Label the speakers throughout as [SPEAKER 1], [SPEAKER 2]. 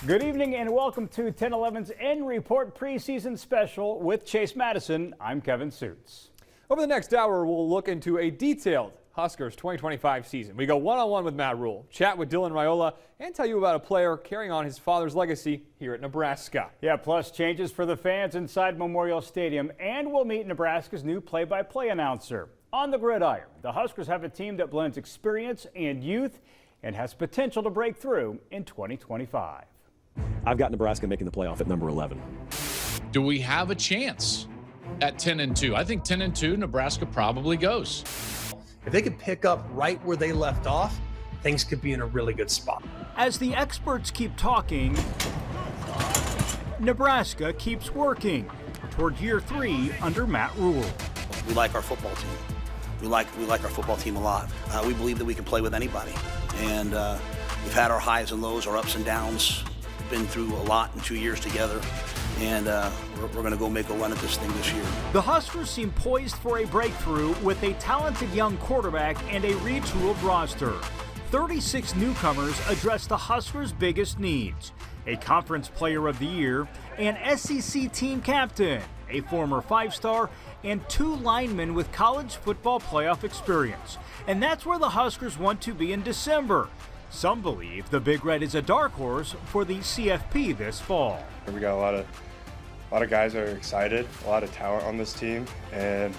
[SPEAKER 1] Good evening and welcome to 10-11's End Report preseason special with Chase Madison. I'm Kevin Suits.
[SPEAKER 2] Over the next hour, we'll look into a detailed Huskers 2025 season. We go one-on-one with Matt Rule, chat with Dylan Raiola, and tell you about a player carrying on his father's legacy here at Nebraska.
[SPEAKER 1] Yeah, plus changes for the fans inside Memorial Stadium, and we'll meet Nebraska's new play-by-play announcer. On the gridiron, the Huskers have a team that blends experience and youth and has potential to break through in 2025.
[SPEAKER 3] I've got Nebraska making the playoff at number 11.
[SPEAKER 4] Do we have a chance at 10-2? I think 10-2, Nebraska probably goes.
[SPEAKER 5] If they could pick up right where they left off, things could be in a really good spot.
[SPEAKER 1] As the experts keep talking, Nebraska keeps working toward year 3 under Matt Rule.
[SPEAKER 6] We like our football team. We like our football team a lot. We believe that we can play with anybody. And we've had our highs and lows, our ups and downs. Been through a lot in 2 years together, and we're going to go make a run at this thing this year.
[SPEAKER 1] The Huskers seem poised for a breakthrough with a talented young quarterback and a retooled roster. 36 newcomers address the Huskers' biggest needs: a Conference Player of the Year, an SEC team captain, a former 5-star, and 2 linemen with college football playoff experience. And that's where the Huskers want to be in December. Some believe the Big Red is a dark horse for the CFP this fall.
[SPEAKER 7] We got a lot of guys that are excited, a lot of talent on this team, and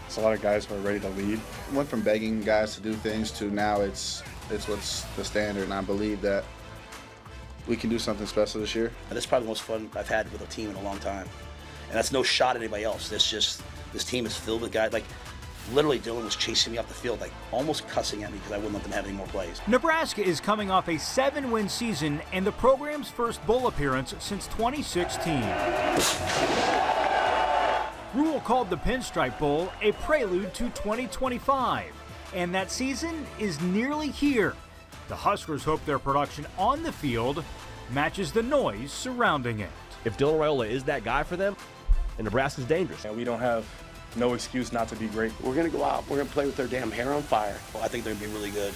[SPEAKER 7] it's a lot of guys who are ready to lead.
[SPEAKER 8] Went from begging guys to do things to now it's what's the standard, and I believe that we can do something special this year.
[SPEAKER 6] This is probably the most fun I've had with a team in a long time, and that's no shot at anybody else. This team is filled with guys like. Literally, Dylan was chasing me off the field, like almost cussing at me because I wouldn't let them have any more plays.
[SPEAKER 1] Nebraska is coming off a 7-win season and the program's first bowl appearance since 2016. Rule called the Pinstripe Bowl a prelude to 2025, and that season is nearly here. The Huskers hope their production on the field matches the noise surrounding it.
[SPEAKER 3] If Dylan Raiola is that guy for them, then Nebraska's dangerous.
[SPEAKER 7] And we don't have no excuse not to be great.
[SPEAKER 6] We're going to go out. We're going to play with their damn hair on fire. Well, I think they're going to be really good.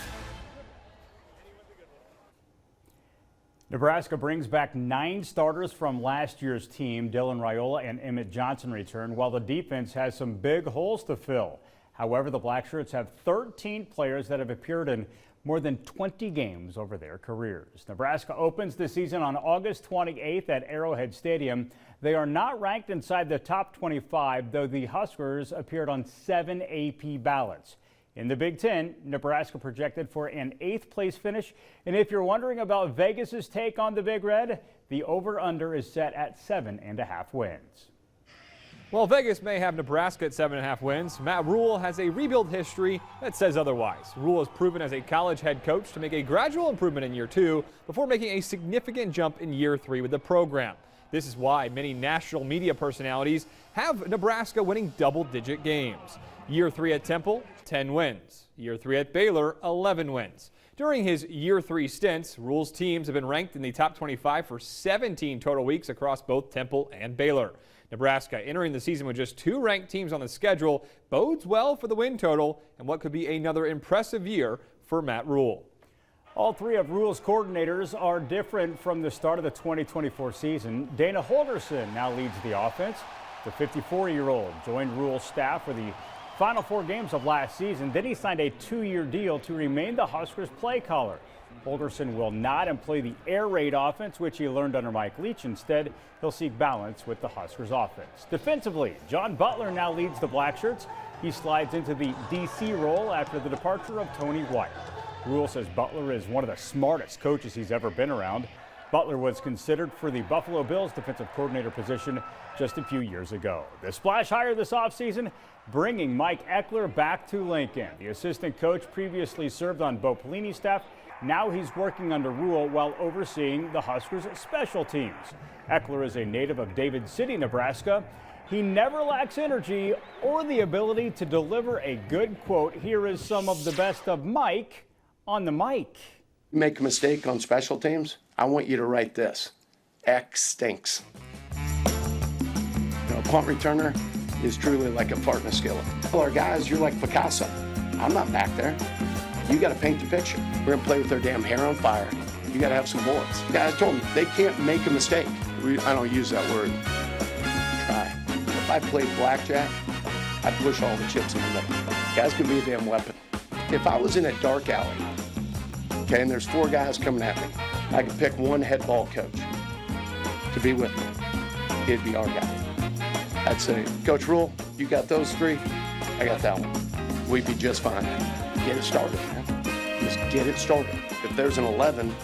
[SPEAKER 1] Nebraska brings back 9 starters from last year's team. Dylan Raiola and Emmett Johnson return, while the defense has some big holes to fill. However, the Blackshirts have 13 players that have appeared in more than 20 games over their careers. Nebraska opens the season on August 28th at Arrowhead Stadium. They are not ranked inside the top 25, though the Huskers appeared on 7 AP ballots. In the Big Ten, Nebraska projected for an 8th place finish. And if you're wondering about Vegas's take on the Big Red, the over-under is set at 7.5 wins.
[SPEAKER 2] Well, Vegas may have Nebraska at 7.5 wins. Matt Rule has a rebuild history that says otherwise. Rule has proven as a college head coach to make a gradual improvement in year 2 before making a significant jump in year 3 with the program. This is why many national media personalities have Nebraska winning double-digit games. Year 3 at Temple, 10 wins. Year 3 at Baylor, 11 wins. During his year 3 stints, Rule's teams have been ranked in the top 25 for 17 total weeks across both Temple and Baylor. Nebraska, entering the season with just 2 ranked teams on the schedule, bodes well for the win total and what could be another impressive year for Matt Rule.
[SPEAKER 1] All 3 of Rule's coordinators are different from the start of the 2024 season. Dana Holgerson now leads the offense. The 54-year-old joined Rule's staff for the final 4 games of last season. Then he signed a 2-year deal to remain the Huskers play caller. Holgerson will not employ the air raid offense, which he learned under Mike Leach. Instead, he'll seek balance with the Huskers offense. Defensively, John Butler now leads the Blackshirts. He slides into the DC role after the departure of Tony White. Rule says Butler is one of the smartest coaches he's ever been around. Butler was considered for the Buffalo Bills defensive coordinator position just a few years ago. The splash hire this offseason, bringing Mike Eckler back to Lincoln. The assistant coach previously served on Bo Pelini's staff. Now he's working under Rule while overseeing the Huskers' special teams. Eckler is a native of David City, Nebraska. He never lacks energy or the ability to deliver a good quote. Here is some of the best of Mike on the mic.
[SPEAKER 9] You make a mistake on special teams, I want you to write this: X stinks. A punt returner is truly like a fart in a skillet. Tell our guys, you're like Picasso. I'm not back there. You got to paint the picture. We're going to play with our damn hair on fire, You got to have some bullets. Guys told me they can't make a mistake. I don't use that word. Try. If I played blackjack, I'd push all the chips in the middle. Guys can be a damn weapon. If I was in a dark alley, okay, and there's 4 guys coming at me, I could pick one head ball coach to be with me. It'd be our guy. I'd say, Coach Rule, you got those 3, I got that one. We'd be just fine. Get it started, man. Just get it started. If there's an 11,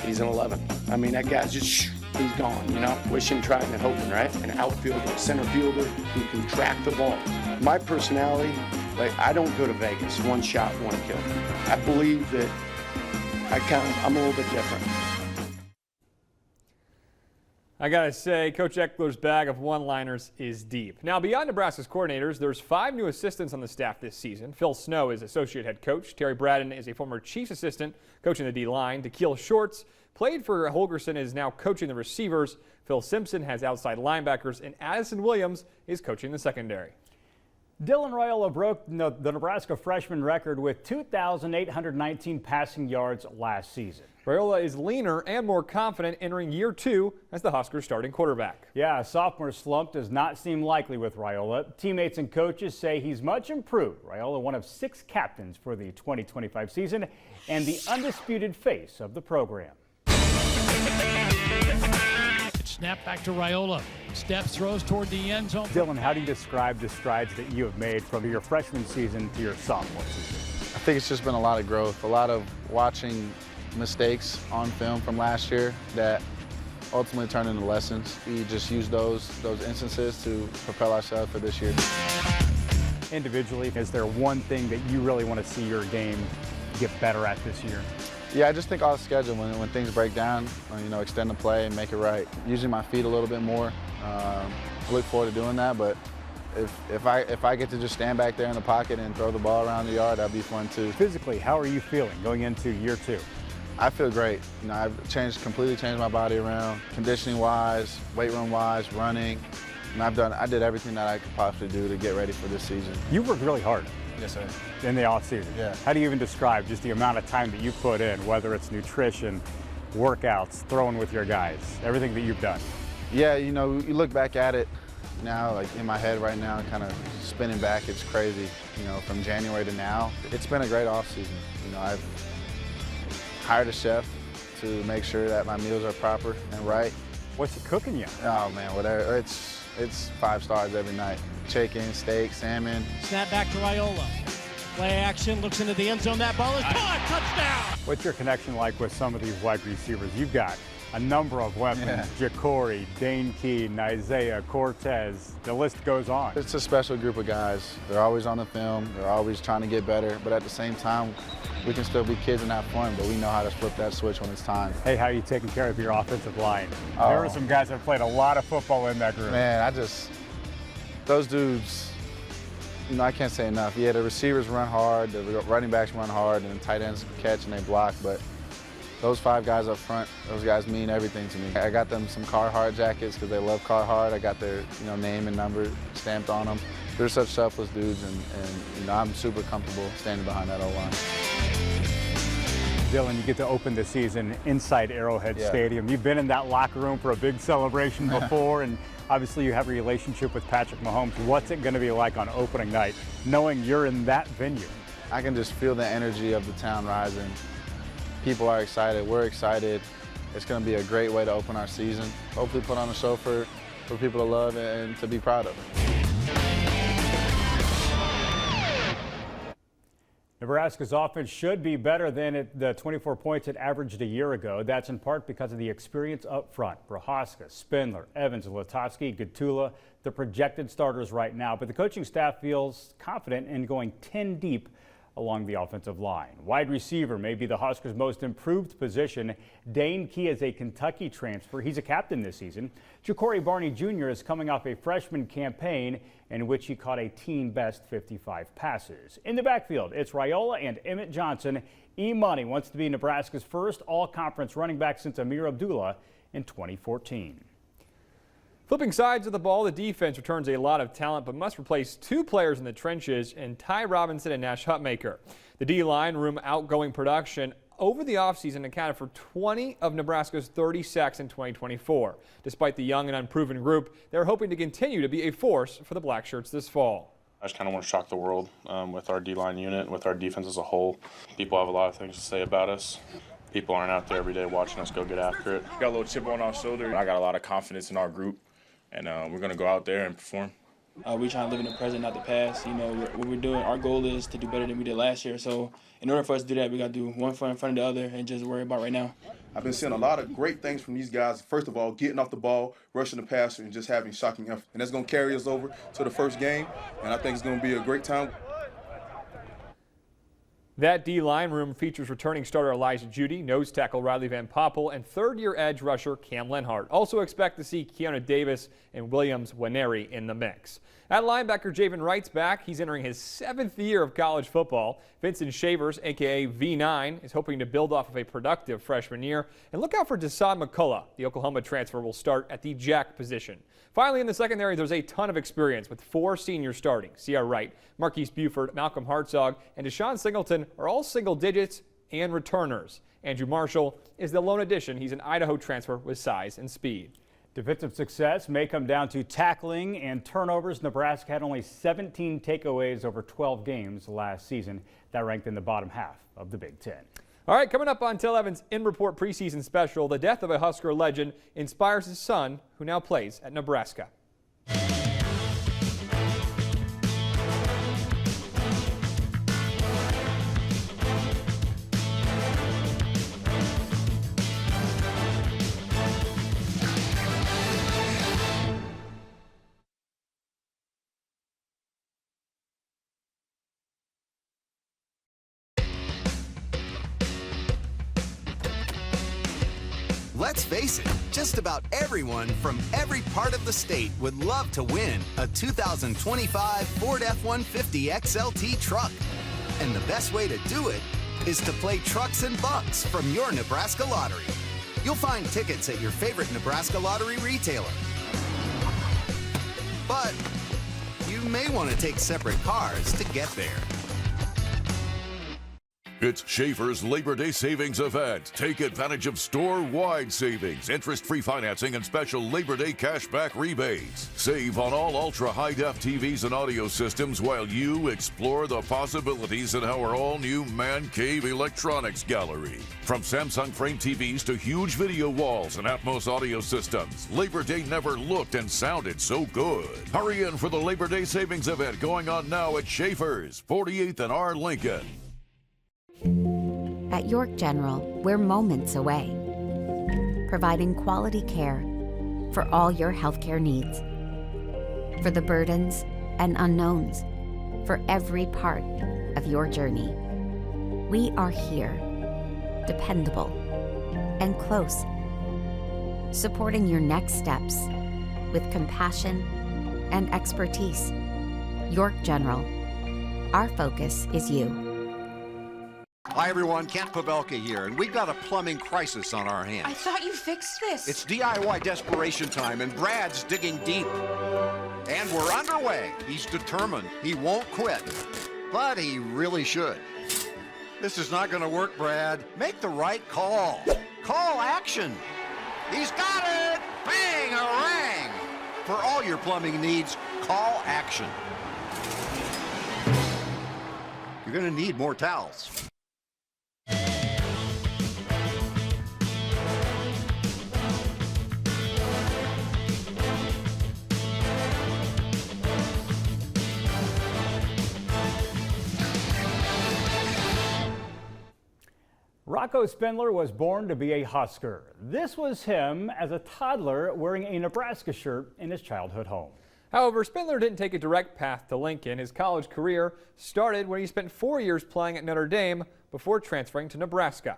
[SPEAKER 9] he's an 11. I mean, that guy's just, he's gone, you know? Wishing, trying, and hoping, right? An outfielder, a center fielder who can track the ball. My personality, like, I don't go to Vegas, one shot, one kill. I believe that I'm a little bit different.
[SPEAKER 2] I gotta say, Coach Eckler's bag of one-liners is deep. Now, beyond Nebraska's coordinators, there's 5 new assistants on the staff this season. Phil Snow is associate head coach. Terry Braden is a former Chiefs assistant coaching the D-line. Dakeil Shorts played for Holgerson, is now coaching the receivers. Phil Simpson has outside linebackers, and Addison Williams is coaching the secondary.
[SPEAKER 1] Dylan Raiola broke the Nebraska freshman record with 2,819 passing yards last season.
[SPEAKER 2] Raiola is leaner and more confident entering year 2 as the Huskers' starting quarterback.
[SPEAKER 1] Yeah, a sophomore slump does not seem likely with Raiola. Teammates and coaches say he's much improved. Raiola, one of 6 captains for the 2025 season and the undisputed face of the program.
[SPEAKER 10] Snap back to Raiola. Steps, throws toward the end zone.
[SPEAKER 1] Dylan, how do you describe the strides that you have made from your freshman season to your sophomore season?
[SPEAKER 8] I think it's just been a lot of growth, a lot of watching mistakes on film from last year that ultimately turned into lessons. We just use those instances to propel ourselves for this year.
[SPEAKER 1] Individually, is there one thing that you really want to see your game get better at this year?
[SPEAKER 8] Yeah, I just think off schedule when things break down, you know, extend the play and make it right. Using my feet a little bit more. I look forward to doing that, but if I get to just stand back there in the pocket and throw the ball around the yard, that'd be fun too.
[SPEAKER 1] Physically, how are you feeling going into year 2?
[SPEAKER 8] I feel great. You know, I've completely changed my body around, conditioning-wise, weight room-wise, running. And I did everything that I could possibly do to get ready for this season.
[SPEAKER 1] You worked really hard.
[SPEAKER 8] Yes, sir.
[SPEAKER 1] In the offseason.
[SPEAKER 8] Yeah.
[SPEAKER 1] How do you even describe just the amount of time that you put in, whether it's nutrition, workouts, throwing with your guys, everything that you've done?
[SPEAKER 8] Yeah, you know, you look back at it now, like in my head right now, kind of spinning back, it's crazy. You know, from January to now, it's been a great offseason. You know, I've hired a chef to make sure that my meals are proper and right.
[SPEAKER 1] What's he cooking you?
[SPEAKER 8] Oh man, whatever. It's 5 stars every night. Chicken, steak, salmon.
[SPEAKER 10] Snap back to Raiola. Play action, looks into the end zone. That ball is caught. Touchdown!
[SPEAKER 1] What's your connection like with some of these wide receivers? You've got a number of weapons.
[SPEAKER 8] Yeah.
[SPEAKER 1] Ja'Cory, Dane Keene, Isaiah, Cortez. The list goes on.
[SPEAKER 8] It's a special group of guys. They're always on the film. They're always trying to get better. But at the same time, we can still be kids and have fun, but we know how to flip that switch when it's time.
[SPEAKER 1] Hey, how are you taking care of your offensive line? There are some guys that played a lot of football in that group.
[SPEAKER 8] Man, those dudes, you know, I can't say enough. Yeah, the receivers run hard, the running backs run hard, and the tight ends catch and they block, but those 5 guys up front, those guys mean everything to me. I got them some Carhartt jackets because they love Carhartt. I got their name and number stamped on them. They're such selfless dudes, and you know, I'm super comfortable standing behind that O-line.
[SPEAKER 1] Dylan, you get to open the season inside Arrowhead Stadium. You've been in that locker room for a big celebration before, and obviously you have a relationship with Patrick Mahomes. What's it going to be like on opening night, knowing you're in that venue?
[SPEAKER 8] I can just feel the energy of the town rising. People are excited. We're excited. It's going to be a great way to open our season. Hopefully put on a show for people to love and to be proud of.
[SPEAKER 1] Nebraska's offense should be better than the 24 points it averaged a year ago. That's in part because of the experience up front. Prohaska, Spindler, Evans, Latofsky, Gatula, the projected starters right now. But the coaching staff feels confident in going 10 deep along the offensive line. Wide receiver may be the Huskers' most improved position. Dane Key is a Kentucky transfer. He's a captain this season. Ja'Cory Barney Jr. is coming off a freshman campaign in which he caught a team-best 55 passes. In the backfield, it's Raiola and Emmett Johnson. E-Money wants to be Nebraska's first all-conference running back since Amir Abdullah in 2014.
[SPEAKER 2] Flipping sides of the ball, the defense returns a lot of talent but must replace 2 players in the trenches in Ty Robinson and Nash Hutmaker. The D-line room outgoing production over the offseason accounted for 20 of Nebraska's 30 sacks in 2024. Despite the young and unproven group, they're hoping to continue to be a force for the Blackshirts this fall.
[SPEAKER 11] I just kind of want to shock the world with our D-line unit, with our defense as a whole. People have a lot of things to say about us. People aren't out there every day watching us go get after it.
[SPEAKER 7] Got a little chip on our shoulder. I got a lot of confidence in our group, and we're going to go out there and perform.
[SPEAKER 12] We try to live in the present, not the past. You know, what we're doing, our goal is to do better than we did last year. So in order for us to do that, we got to do one foot in front of the other and just worry about right now.
[SPEAKER 13] I've been seeing a lot of great things from these guys. First of all, getting off the ball, rushing the passer, and just having shocking effort. And that's going to carry us over to the first game, and I think it's going to be a great time.
[SPEAKER 2] That D-line room features returning starter Elijah Judy, nose tackle Riley Van Poppel, and third-year edge rusher Cam Lenhart. Also expect to see Keanu Davis and Williams Waneri in the mix. At linebacker, Javen Wright's back. He's entering his 7th year of college football. Vincent Shavers, a.k.a. V9, is hoping to build off of a productive freshman year. And look out for Desan McCullough. The Oklahoma transfer will start at the jack position. Finally, in the secondary, there's a ton of experience with 4 seniors starting. C.R. Wright, Marquise Buford, Malcolm Hartzog, and Deshaun Singleton are all single digits and returners. Andrew Marshall is the lone addition. He's an Idaho transfer with size and speed.
[SPEAKER 1] Defensive success may come down to tackling and turnovers. Nebraska had only 17 takeaways over 12 games last season. That ranked in the bottom half of the Big Ten.
[SPEAKER 2] All right, coming up on Till Evans' In Report preseason special, the death of a Husker legend inspires his son, who now plays at Nebraska.
[SPEAKER 14] Let's face it, just about everyone from every part of the state would love to win a 2025 Ford F-150 XLT truck. And the best way to do it is to play Trucks and Bucks from your Nebraska lottery. You'll find tickets at your favorite Nebraska lottery retailer. But you may want to take separate cars to get there.
[SPEAKER 15] It's Schaefer's Labor Day Savings Event. Take advantage of store-wide savings, interest-free financing, and special Labor Day cashback rebates. Save on all ultra-high-def TVs and audio systems while you explore the possibilities in our all-new Man Cave Electronics Gallery. From Samsung frame TVs to huge video walls and Atmos audio systems, Labor Day never looked and sounded so good. Hurry in for the Labor Day Savings Event going on now at Schaefer's, 48th and R. Lincoln.
[SPEAKER 16] At York General, we're moments away, providing quality care for all your healthcare needs, for the burdens and unknowns, for every part of your journey. We are here, dependable and close, supporting your next steps with compassion and expertise. York General, our focus is you.
[SPEAKER 17] Hi everyone, Kent Pavelka here, and we've got a plumbing crisis on our hands.
[SPEAKER 18] I thought you fixed this.
[SPEAKER 17] It's DIY desperation time, and Brad's digging deep. And we're underway. He's determined. He won't quit. But he really should. This is not going to work, Brad. Make the right call. Call action. He's got it! Bang-a-rang! For all your plumbing needs, call action. You're going to need more towels.
[SPEAKER 1] Rocco Spindler was born to be a Husker. This was him as a toddler wearing a Nebraska shirt in his childhood home.
[SPEAKER 2] However, Spindler didn't take a direct path to Lincoln. His college career started when he spent 4 years playing at Notre Dame before transferring to Nebraska.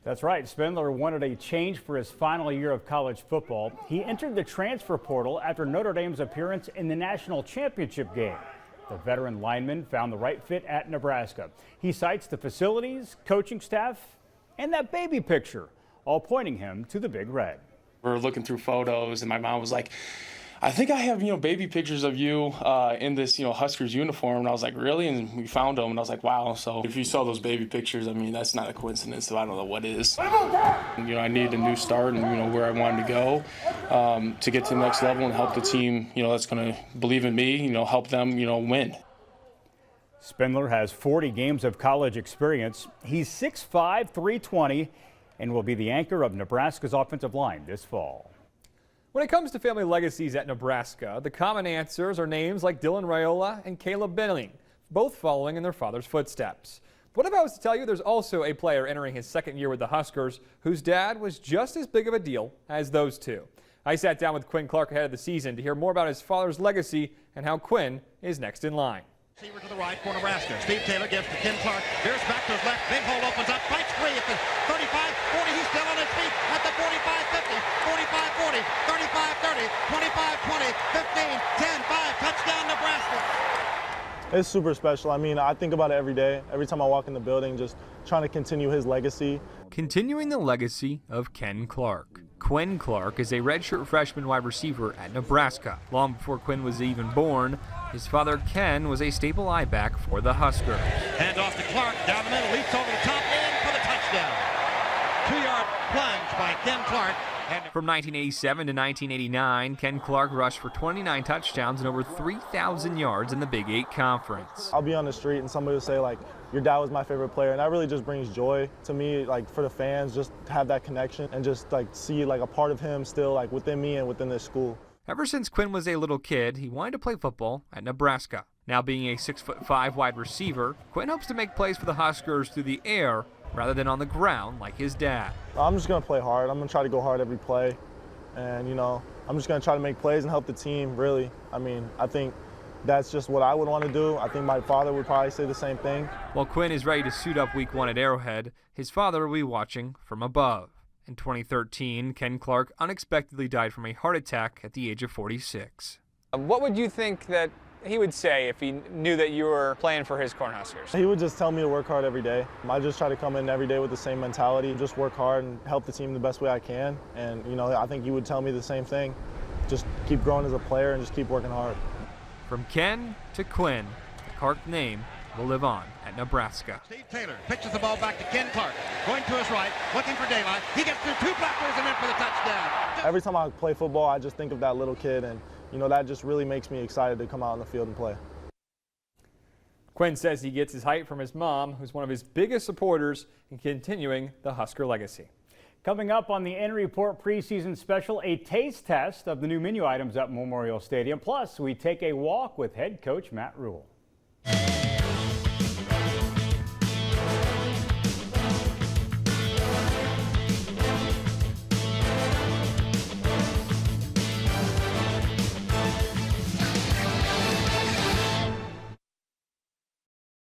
[SPEAKER 1] That's right. Spindler wanted a change for his final year of college football. He entered the transfer portal after Notre Dame's appearance in the national championship game. The veteran lineman found the right fit at Nebraska. He cites the facilities, coaching staff, and that baby picture, all pointing him to the Big Red.
[SPEAKER 19] We were looking through photos, and my mom was like,
[SPEAKER 12] I think I have, baby pictures of you in this, Huskers uniform. And I was like, really? And we found them. And I was like, wow. So if you saw those baby pictures, I mean, that's not a coincidence. So I don't know what is. I needed a new start and, where I wanted to go to get to the next level and help the team, that's going to believe in me, help them, win.
[SPEAKER 1] Spindler has 40 games of college experience. He's 6'5", 320, and will be the anchor of Nebraska's offensive line this fall.
[SPEAKER 2] When it comes to family legacies at Nebraska, the common answers are names like Dylan Raiola and Caleb Benning, both following in their father's footsteps. What if I was to tell you there's also a player entering his second year with the Huskers whose dad was just as big of a deal as those two? I sat down with Quinn Clark ahead of the season to hear more about his father's legacy and how Quinn is next in line.
[SPEAKER 10] Receiver to the right for Nebraska. Steve Taylor gives to Ken Clark. Veers back to his left. Big hole opens up. Fights free at the 35, 40. He's still on his feet at the 45, 50, 45, 40, 35, 30, 25, 20, 15, 10, 5. Touchdown, Nebraska.
[SPEAKER 18] It's super special. I mean, I think about it every day. Every time I walk in the building, just trying to continue his legacy.
[SPEAKER 2] Continuing the legacy of Ken Clark. Quinn Clark is a redshirt freshman wide receiver at Nebraska. Long before Quinn was even born, his father Ken was a staple I-back for the Huskers.
[SPEAKER 10] Hand off to Clark, down the middle, leaps over the top, in for the touchdown. 2-yard plunge by Ken Clark.
[SPEAKER 2] From 1987 to 1989, Ken Clark rushed for 29 touchdowns and over 3,000 yards in the Big 8 Conference.
[SPEAKER 18] I'll be on the street and somebody will say, like, your dad was my favorite player, and that really just brings joy to me, like, for the fans, just to have that connection and just, like, see, like, a part of him still, like, within me and within this school.
[SPEAKER 2] Ever since Quinn was a little kid, he wanted to play football at Nebraska. Now being a 6'5" wide receiver, Quinn hopes to make plays for the Huskers through the air rather than on the ground like his dad.
[SPEAKER 18] I'm just going to play hard. I'm going to try to go hard every play. And, I'm just going to try to make plays and help the team, really. I mean, I think that's just what I would want to do. I think my father would probably say the same thing.
[SPEAKER 2] While Quinn is ready to suit up week 1 at Arrowhead, his father will be watching from above. In 2013, Ken Clark unexpectedly died from a heart attack at the age of 46.
[SPEAKER 19] What would you think that he would say if he knew that you were playing for his Cornhuskers?
[SPEAKER 18] He would just tell me to work hard every day. I just try to come in every day with the same mentality, just work hard and help the team the best way I can. And, I think he would tell me the same thing. Just keep growing as a player and just keep working hard.
[SPEAKER 2] From Ken to Quinn, the Clark name will live on at Nebraska.
[SPEAKER 10] Steve Taylor pitches the ball back to Ken Clark. Going to his right, looking for daylight. He gets through 2 blockers and in for the touchdown.
[SPEAKER 18] Every time I play football, I just think of that little kid, and that just really makes me excited to come out on the field and play.
[SPEAKER 2] Quinn says he gets his height from his mom, who's one of his biggest supporters in continuing the Husker legacy.
[SPEAKER 1] Coming up on the End Report preseason special, a taste test of the new menu items at Memorial Stadium. Plus, we take a walk with head coach Matt Rhule.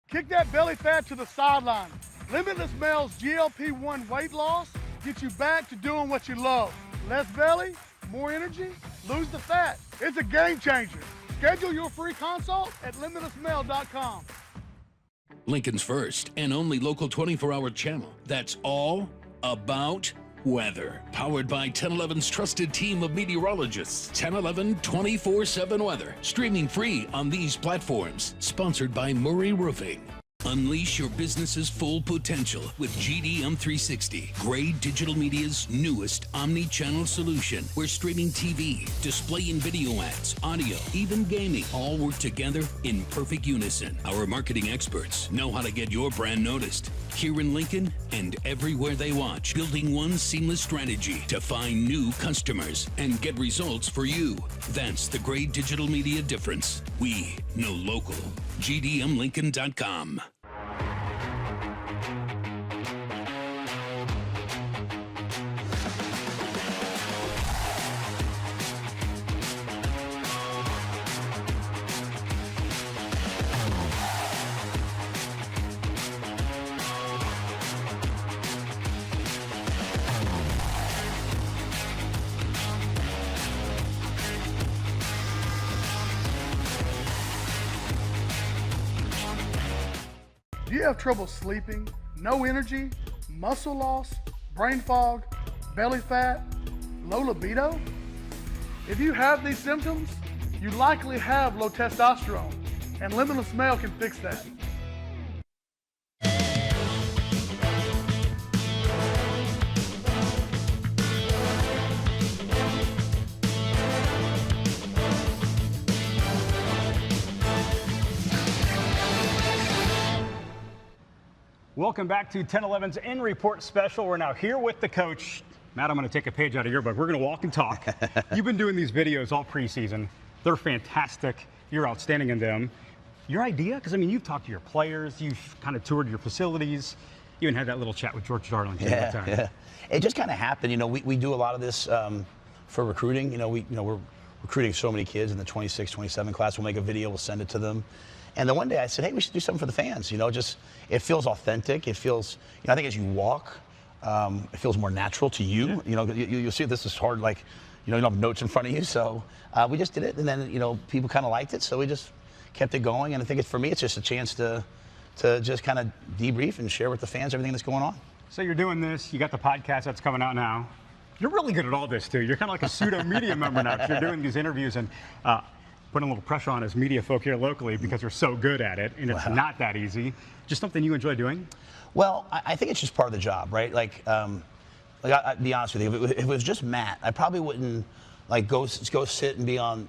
[SPEAKER 20] Kick that belly fat to the sideline. Limitless Male's GLP-1 weight loss gets you back to doing what you love. Less belly, more energy, lose the fat. It's a game changer. Schedule your free consult at limitlessmale.com.
[SPEAKER 21] Lincoln's first and only local 24-hour channel that's all about weather. Powered by 1011's trusted team of meteorologists. 1011 24/7 weather. Streaming free on these platforms. Sponsored by Murray Roofing. Unleash your business's full potential with GDM 360, Gray Digital Media's newest omni-channel solution, where streaming TV, display and video ads, audio, even gaming, all work together in perfect unison. Our marketing experts know how to get your brand noticed here in Lincoln and everywhere they watch, building one seamless strategy to find new customers and get results for you. That's the Gray Digital Media difference. We know local. GDMLincoln.com.
[SPEAKER 20] Do you have trouble sleeping, no energy, muscle loss, brain fog, belly fat, low libido? If you have these symptoms, you likely have low testosterone, and Limitless Male can fix that.
[SPEAKER 1] Welcome back to 10-11's In Report Special. We're now here with the coach. Matt, I'm going to take a page out of your book. We're going to walk and talk. You've been doing these videos all preseason. They're fantastic. You're outstanding in them. Your idea? Because, I mean, you've talked to your players. You've kind of toured your facilities. You even had that little chat with George Darlington at the time.
[SPEAKER 6] Yeah. It just kind of happened. You know, we do a lot of this for recruiting. We're recruiting so many kids in the 26, 27 class. We'll make a video. We'll send it to them. And then one day I said, hey, we should do something for the fans. Just it feels authentic. It feels, I think as you walk, it feels more natural to you. You'll see this is hard, like, you don't have notes in front of you. So we just did it. And then, people kind of liked it. So we just kept it going. And I think for me, it's just a chance to just kind of debrief and share with the fans everything that's going on.
[SPEAKER 1] So you're doing this. You got the podcast that's coming out now. You're really good at all this, too. You're kind of like a pseudo media member now. You're doing these interviews and putting a little pressure on us media folk here locally because you're so good at it, and it's not that easy. Just something you enjoy doing?
[SPEAKER 6] Well, I think it's just part of the job, right? I'll be honest with you. If it was just Matt, I probably wouldn't go sit and be on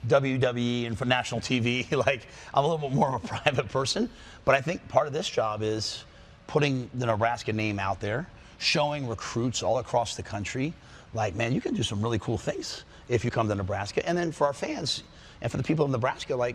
[SPEAKER 6] WWE and for national TV. I'm a little bit more of a private person, but I think part of this job is putting the Nebraska name out there, showing recruits all across the country, man, you can do some really cool things if you come to Nebraska. And then for our fans and for the people of Nebraska,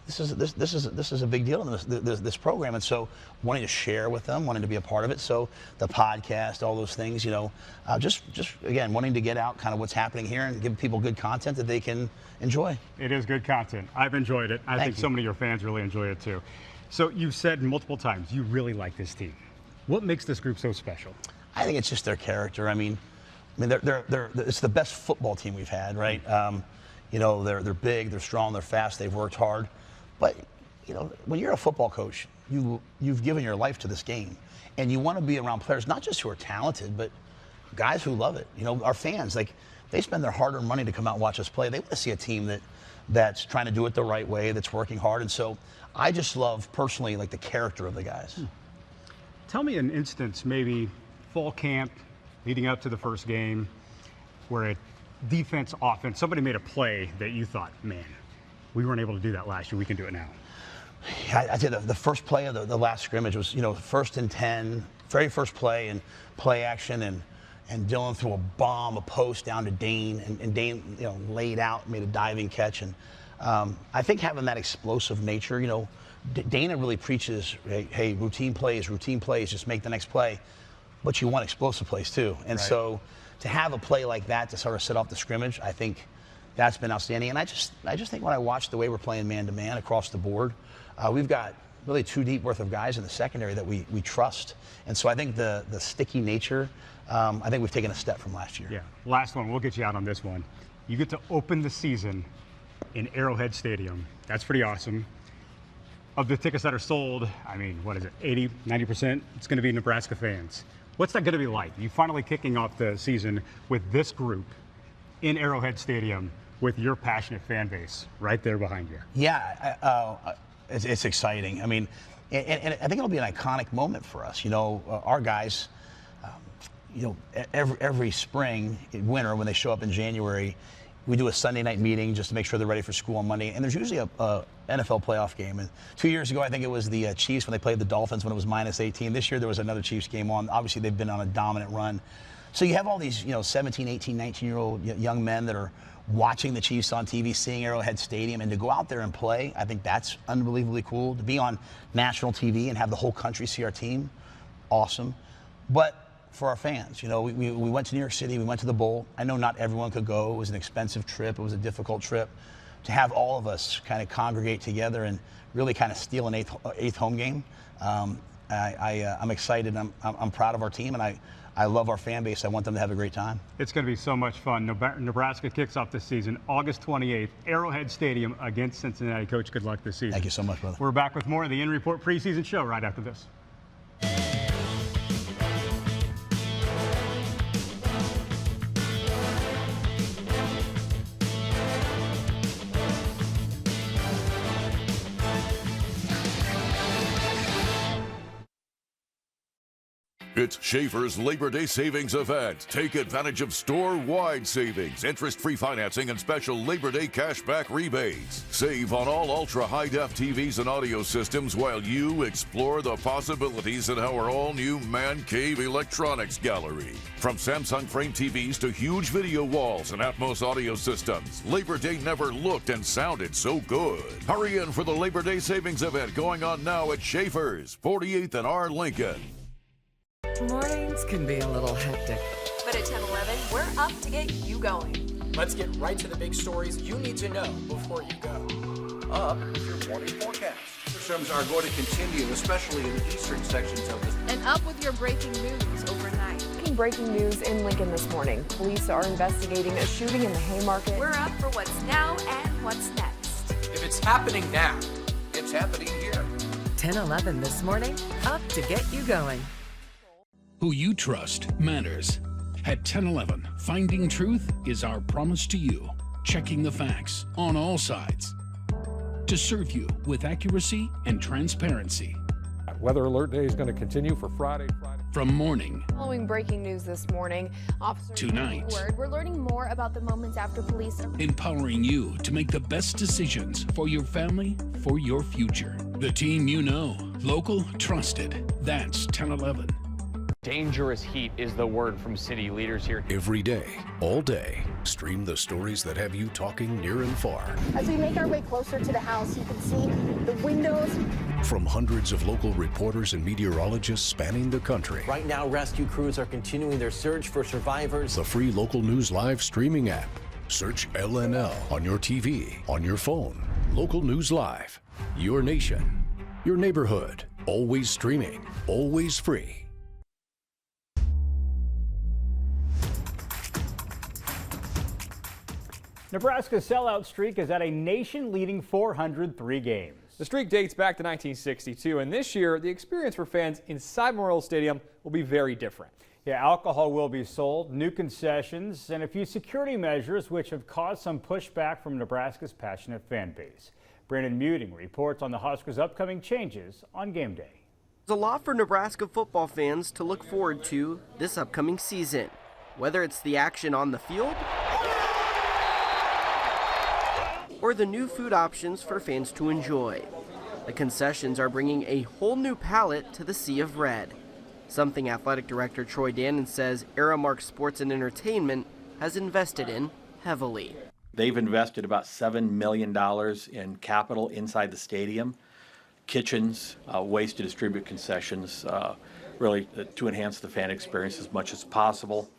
[SPEAKER 6] this is a big deal in this program. And so wanting to share with them, wanting to be a part of it. So the podcast, all those things, just again, wanting to get out kind of what's happening here and give people good content that they can enjoy.
[SPEAKER 1] It is good content. I've enjoyed it. I think so many of your fans really enjoy it too. So you've said multiple times you really like this team. What makes this group so special?
[SPEAKER 6] I think it's just their character. I mean, it's the best football team we've had, right? They're big, they're strong, they're fast, they've worked hard. But, when you're a football coach, you've given your life to this game. And you want to be around players, not just who are talented, but guys who love it. Our fans, they spend their hard-earned money to come out and watch us play. They want to see a team that's trying to do it the right way, that's working hard. And so I just love, personally, the character of the guys.
[SPEAKER 1] Tell me an instance, maybe fall camp, leading up to the first game, where a defense, offense, somebody made a play that you thought, man, we weren't able to do that last year. We can do it now.
[SPEAKER 6] I did the first play of the last scrimmage was, 1st and 10, very first play and play action, and Dylan threw a bomb, a post down to Dane, and Dane, laid out, made a diving catch. And I think having that explosive nature, Dana really preaches, hey, routine plays, just make the next play. But you want explosive plays too. And so to have a play like that to sort of set off the scrimmage, I think that's been outstanding. And I just think when I watch the way we're playing man-to-man across the board, we've got really 2 deep worth of guys in the secondary that we trust. And so I think the sticky nature, I think we've taken a step from last year.
[SPEAKER 1] Yeah. Last one, we'll get you out on this one. You get to open the season in Arrowhead Stadium. That's pretty awesome. Of the tickets that are sold, I mean, what is it, 80, 90%? It's going to be Nebraska fans. What's that going to be like? You finally kicking off the season with this group in Arrowhead Stadium with your passionate fan base right there behind you.
[SPEAKER 6] Yeah, it's exciting. I mean, and I think it'll be an iconic moment for us. Our guys, every spring, winter, when they show up in January, we do a Sunday night meeting just to make sure they're ready for school on Monday. And there's usually a NFL playoff game. And 2 years ago, I think it was the Chiefs when they played the Dolphins when it was -18. This year, there was another Chiefs game on. Obviously, they've been on a dominant run. So you have all these, 17, 18, 19-year-old young men that are watching the Chiefs on TV, seeing Arrowhead Stadium, and to go out there and play, I think that's unbelievably cool. To be on national TV and have the whole country see our team, awesome. But for our fans, we went to New York City, we went to the Bowl. I know not everyone could go. It was an expensive trip. It was a difficult trip. To have all of us kind of congregate together and really kind of steal an eighth home game, I'm excited. I'm proud of our team, and I love our fan base. I want them to have a great time.
[SPEAKER 1] It's going to be so much fun. Nebraska kicks off this season August 28th, Arrowhead Stadium against Cincinnati. Coach, good luck this season.
[SPEAKER 6] Thank you so much, brother.
[SPEAKER 1] We're back with more of the In Report preseason show right after this.
[SPEAKER 15] It's Schaefer's Labor Day Savings Event. Take advantage of store-wide savings, interest-free financing, and special Labor Day cashback rebates. Save on all ultra-high-def TVs and audio systems while you explore the possibilities in our all-new Man Cave Electronics Gallery. From Samsung frame TVs to huge video walls and Atmos audio systems, Labor Day never looked and sounded so good. Hurry in for the Labor Day Savings Event going on now at Schaefer's, 48th and R. Lincoln.
[SPEAKER 4] Mornings can be a little hectic.
[SPEAKER 22] But at 10:11, we're up to get you going.
[SPEAKER 23] Let's get right to the big stories you need to know before you go. Up is your morning forecast. Storms are going to continue, especially in the eastern sections of this.
[SPEAKER 22] And up with your breaking news overnight. Breaking news in Lincoln this morning. Police are investigating a shooting in the Haymarket. We're up for what's now and what's next.
[SPEAKER 23] If it's happening now, it's happening here.
[SPEAKER 4] 10:11 this morning, up to get you going.
[SPEAKER 21] Who you trust matters. At 10:11, finding truth is our promise to you. Checking the facts on all sides to serve you with accuracy and transparency.
[SPEAKER 24] Weather alert day is going to continue for Friday.
[SPEAKER 21] From morning.
[SPEAKER 22] Following breaking news this morning, officers
[SPEAKER 21] tonight.
[SPEAKER 22] We're learning more about the moments after police.
[SPEAKER 21] Empowering you to make the best decisions for your family, for your future. The team you know, local, trusted. That's 10:11.
[SPEAKER 25] Dangerous heat is the word from city leaders here.
[SPEAKER 26] Every day, all day, stream the stories that have you talking near and far.
[SPEAKER 22] As we make our way closer to the house, you can see the windows.
[SPEAKER 26] From hundreds of local reporters and meteorologists spanning the country.
[SPEAKER 27] Right now, rescue crews are continuing their search for survivors.
[SPEAKER 26] The free Local News Live streaming app. Search LNL on your TV, on your phone. Local News Live. Your nation, your neighborhood. Always streaming, always free.
[SPEAKER 1] Nebraska's sellout streak is at a nation-leading 403 games.
[SPEAKER 2] The streak dates back to 1962, and this year, the experience for fans inside Memorial Stadium will be very different.
[SPEAKER 1] Yeah, alcohol will be sold, new concessions, and a few security measures which have caused some pushback from Nebraska's passionate fan base. Brandon Muting reports on the Huskers' upcoming changes on game day.
[SPEAKER 28] There's a lot for Nebraska football fans to look forward to this upcoming season, whether it's the action on the field or the new food options for fans to enjoy. The concessions are bringing a whole new palette to the Sea of Red, something Athletic Director Troy Dannon says Aramark Sports and Entertainment has invested in heavily.
[SPEAKER 29] They've invested about $7 million in capital inside the stadium, kitchens, ways to distribute concessions, really to enhance the fan experience as much as possible.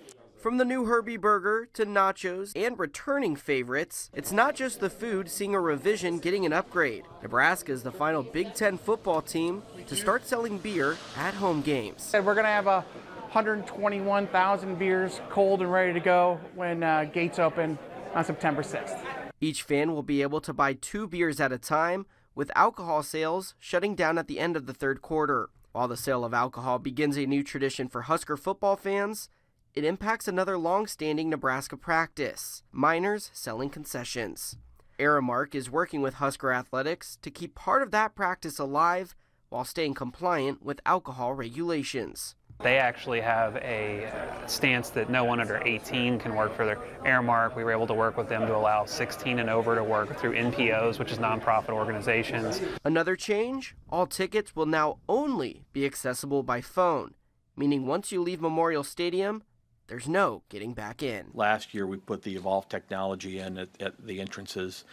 [SPEAKER 28] From the new Herbie Burger to nachos and returning favorites, it's not just the food seeing a revision getting an upgrade. Nebraska is the final Big Ten football team to start selling beer at home games.
[SPEAKER 30] We're going to have 121,000 beers cold and ready to go when gates open on September 6th.
[SPEAKER 28] Each fan will be able to buy 2 beers at a time, with alcohol sales shutting down at the end of the third quarter. While the sale of alcohol begins a new tradition for Husker football fans, it impacts another long-standing Nebraska practice, minors selling concessions. Aramark is working with Husker Athletics to keep part of that practice alive while staying compliant with alcohol regulations.
[SPEAKER 31] They actually have a stance that no one under 18 can work for their Aramark. We were able to work with them to allow 16 and over to work through NPOs, which is nonprofit organizations.
[SPEAKER 28] Another change, all tickets will now only be accessible by phone, meaning once you leave Memorial Stadium, there's no getting back in.
[SPEAKER 29] Last year we put the Evolve technology in at the entrances.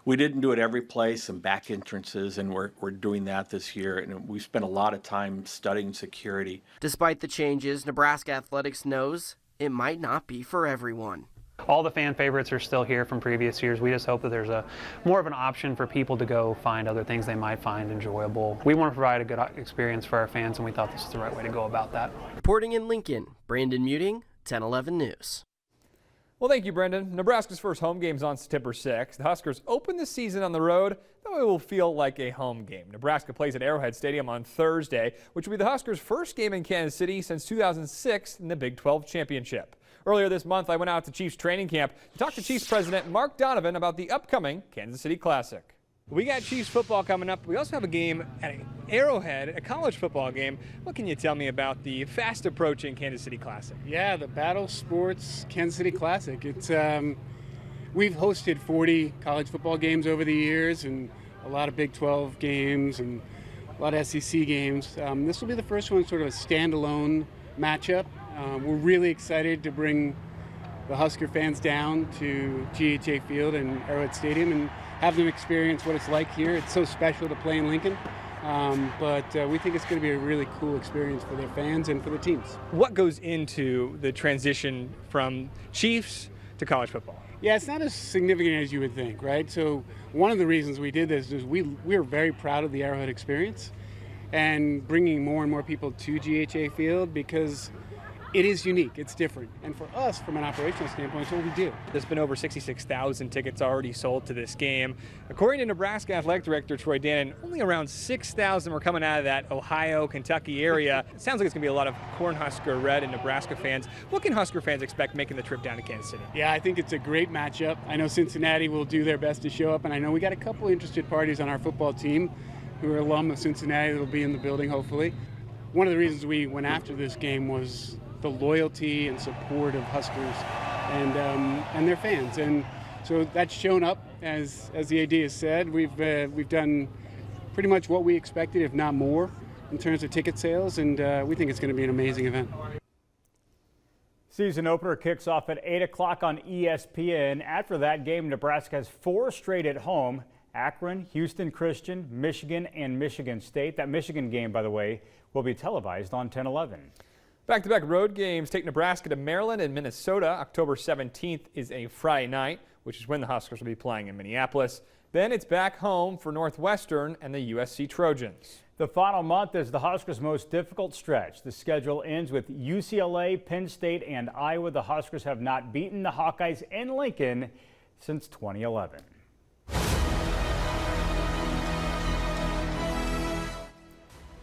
[SPEAKER 29] We didn't do it every place and back entrances, and we're doing that this year, and we spent a lot of time studying security.
[SPEAKER 28] Despite the changes, Nebraska Athletics knows it might not be for everyone.
[SPEAKER 31] All the fan favorites are still here from previous years. We just hope that there's more of an option for people to go find other things they might find enjoyable. We want to provide a good experience for our fans, and we thought this was the right way to go about that.
[SPEAKER 28] Reporting in Lincoln, Brandon Muting, 1011 News.
[SPEAKER 2] Well, thank you, Brendan. Nebraska's first home game is on September 6th. The Huskers open the season on the road, though it will feel like a home game. Nebraska plays at Arrowhead Stadium on Thursday, which will be the Huskers' first game in Kansas City since 2006 in the Big 12 Championship. Earlier this month, I went out to Chiefs training camp to talk to Chiefs President Mark Donovan about the upcoming Kansas City Classic.
[SPEAKER 32] We got Chiefs football coming up. We also have a game at
[SPEAKER 2] Arrowhead, a college football game. What can you tell me about the fast approaching Kansas City Classic?
[SPEAKER 3] Yeah, the Battle Sports Kansas City Classic. It's we've hosted 40 college football games over the years and a lot of Big 12 games and a lot of SEC games. This will be the first one, sort of a standalone matchup. We're really excited to bring the Husker fans down to GHA Field and Arrowhead Stadium and have them experience what it's like here. It's so special to play in Lincoln, but we think it's going to be a really cool experience for their fans and for the teams.
[SPEAKER 2] What goes into the transition from Chiefs to college football?
[SPEAKER 3] Yeah, it's not as significant as you would think, right? So one of the reasons we did this is we were very proud of the Arrowhead experience and bringing more and more people to GHA Field because it is unique, it's different. And for us, from an operational standpoint, it's what we do.
[SPEAKER 2] There's been over 66,000 tickets already sold to this game. According to Nebraska Athletic Director Troy Dannon, only around 6,000 were coming out of that Ohio, Kentucky area. It sounds like it's going to be a lot of Cornhusker Red and Nebraska fans. What can Husker fans expect making the trip down to Kansas City?
[SPEAKER 3] Yeah, I think it's a great matchup. I know Cincinnati will do their best to show up, and I know we got a couple interested parties on our football team who are alum of Cincinnati that will be in the building, hopefully. One of the reasons we went after this game was the loyalty and support of Huskers and their fans, and so that's shown up as the AD has said. We've done pretty much what we expected, if not more, in terms of ticket sales, and we think it's going to be an amazing event.
[SPEAKER 1] Season opener kicks off at 8 o'clock on ESPN. After that game, Nebraska has 4 straight at home: Akron, Houston Christian, Michigan, and Michigan State. That Michigan game, by the way, will be televised on 10/11.
[SPEAKER 2] Back-to-back road games take Nebraska to Maryland and Minnesota. October 17th is a Friday night, which is when the Huskers will be playing in Minneapolis. Then it's back home for Northwestern and the USC Trojans.
[SPEAKER 1] The final month is the Huskers' most difficult stretch. The schedule ends with UCLA, Penn State, and Iowa. The Huskers have not beaten the Hawkeyes in Lincoln since 2011.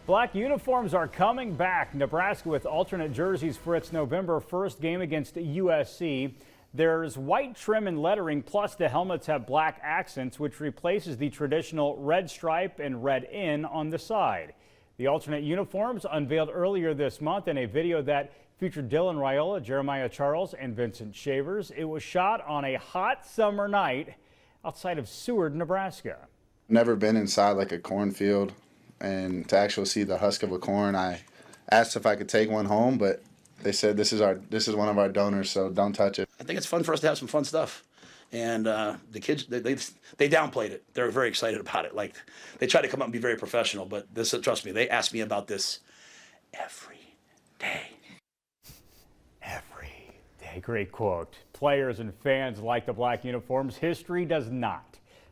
[SPEAKER 1] Black uniforms are coming back. Nebraska with alternate jerseys for its November 1st game against USC. There's white trim and lettering, plus the helmets have black accents, which replaces the traditional red stripe and red N on the side. The alternate uniforms unveiled earlier this month in a video that featured Dylan Raiola, Jeremiah Charles, and Vincent Shavers. It was shot on a hot summer night outside of Seward, Nebraska.
[SPEAKER 5] Never been inside like a cornfield. And to actually see the husk of a corn, I asked if I could take one home, but they said this is one of our donors, so don't touch it.
[SPEAKER 6] I think it's fun for us to have some fun stuff, and the kids they downplayed it. They're very excited about it. Like they try to come up and be very professional, but this, trust me, they ask me about this every day.
[SPEAKER 1] Every day, great quote. Players and fans like the black uniforms. History does not.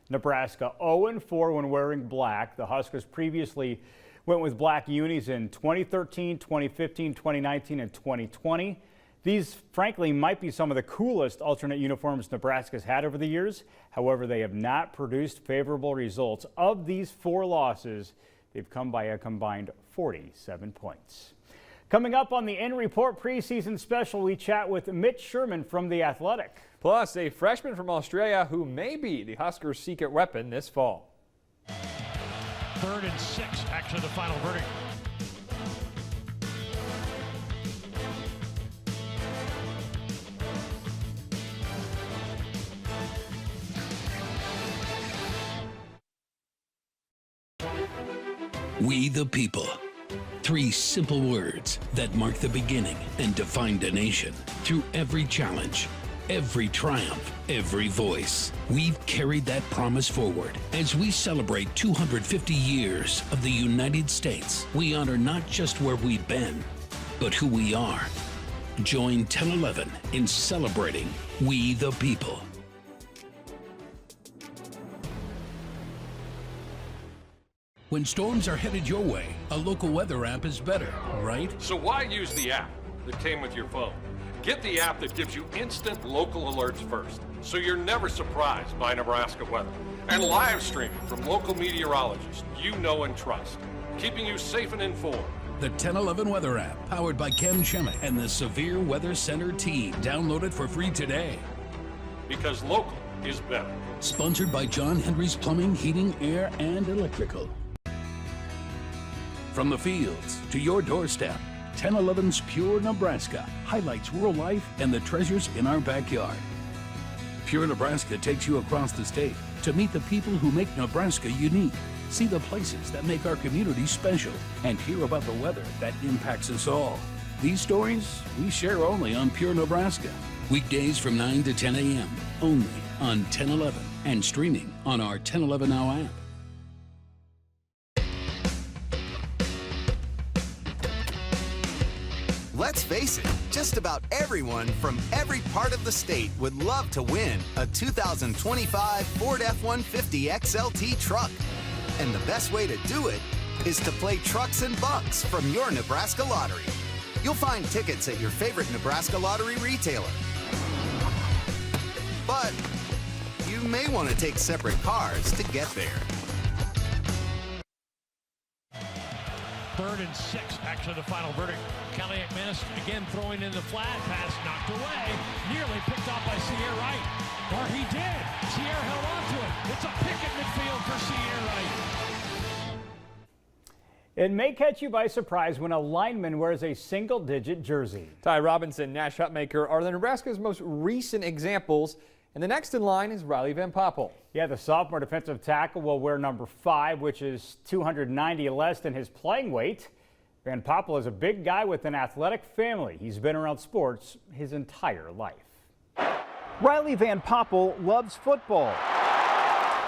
[SPEAKER 1] Nebraska 0-4 when wearing black. The Huskers previously went with black unis in 2013, 2015, 2019, and 2020. These, frankly, might be some of the coolest alternate uniforms Nebraska's had over the years. However, they have not produced favorable results. Of these 4 losses, they've come by a combined 47 points. Coming up on the In Report preseason special, we chat with Mitch Sherman from The Athletic.
[SPEAKER 2] Plus, a freshman from Australia who may be the Huskers' secret weapon this fall.
[SPEAKER 10] 3rd and 6, actually the final verdict.
[SPEAKER 21] We the people. 3 simple words that mark the beginning and defined a nation. Through every challenge, every triumph, every voice, we've carried that promise forward. As we celebrate 250 years of the United States, we honor not just where we've been, but who we are. Join 10/11 in celebrating We the People. When storms are headed your way, a local weather app is better, right?
[SPEAKER 24] So why use the app that came with your phone? Get the app that gives you instant local alerts first, so you're never surprised by Nebraska weather. And live streaming from local meteorologists you know and trust, keeping you safe and informed.
[SPEAKER 21] The 1011 Weather app, powered by Ken Chemick and the Severe Weather Center team. Download it for free today.
[SPEAKER 24] Because local is better.
[SPEAKER 21] Sponsored by John Henry's Plumbing, Heating, Air, and Electrical. From the fields to your doorstep, 1011's Pure Nebraska highlights rural life and the treasures in our backyard. Pure Nebraska takes you across the state to meet the people who make Nebraska unique, see the places that make our community special, and hear about the weather that impacts us all. These stories we share only on Pure Nebraska. Weekdays from 9 to 10 a.m. only on 1011 and streaming on our 1011 Now app.
[SPEAKER 7] Let's face it, just about everyone from every part of the state would love to win a 2025 Ford F-150 XLT truck. And the best way to do it is to play Trucks and Bucks from your Nebraska lottery. You'll find tickets at your favorite Nebraska lottery retailer. But you may want to take separate cars to get there.
[SPEAKER 8] 3rd and 6, back to the final verdict. Kelly McManus again throwing in the flat, pass knocked away, nearly picked off by Sierra Wright. Or he did. Sierra held on to it. It's a pick at midfield for Sierra Wright.
[SPEAKER 1] It may catch you by surprise when a lineman wears a single-digit jersey.
[SPEAKER 2] Ty Robinson, Nash Hutmaker are the Nebraska's most recent examples. And the next in line is Riley Van Poppel.
[SPEAKER 1] Yeah, the sophomore defensive tackle will wear number 5, which is 290 less than his playing weight. Van Poppel is a big guy with an athletic family. He's been around sports his entire life. Riley Van Poppel loves football,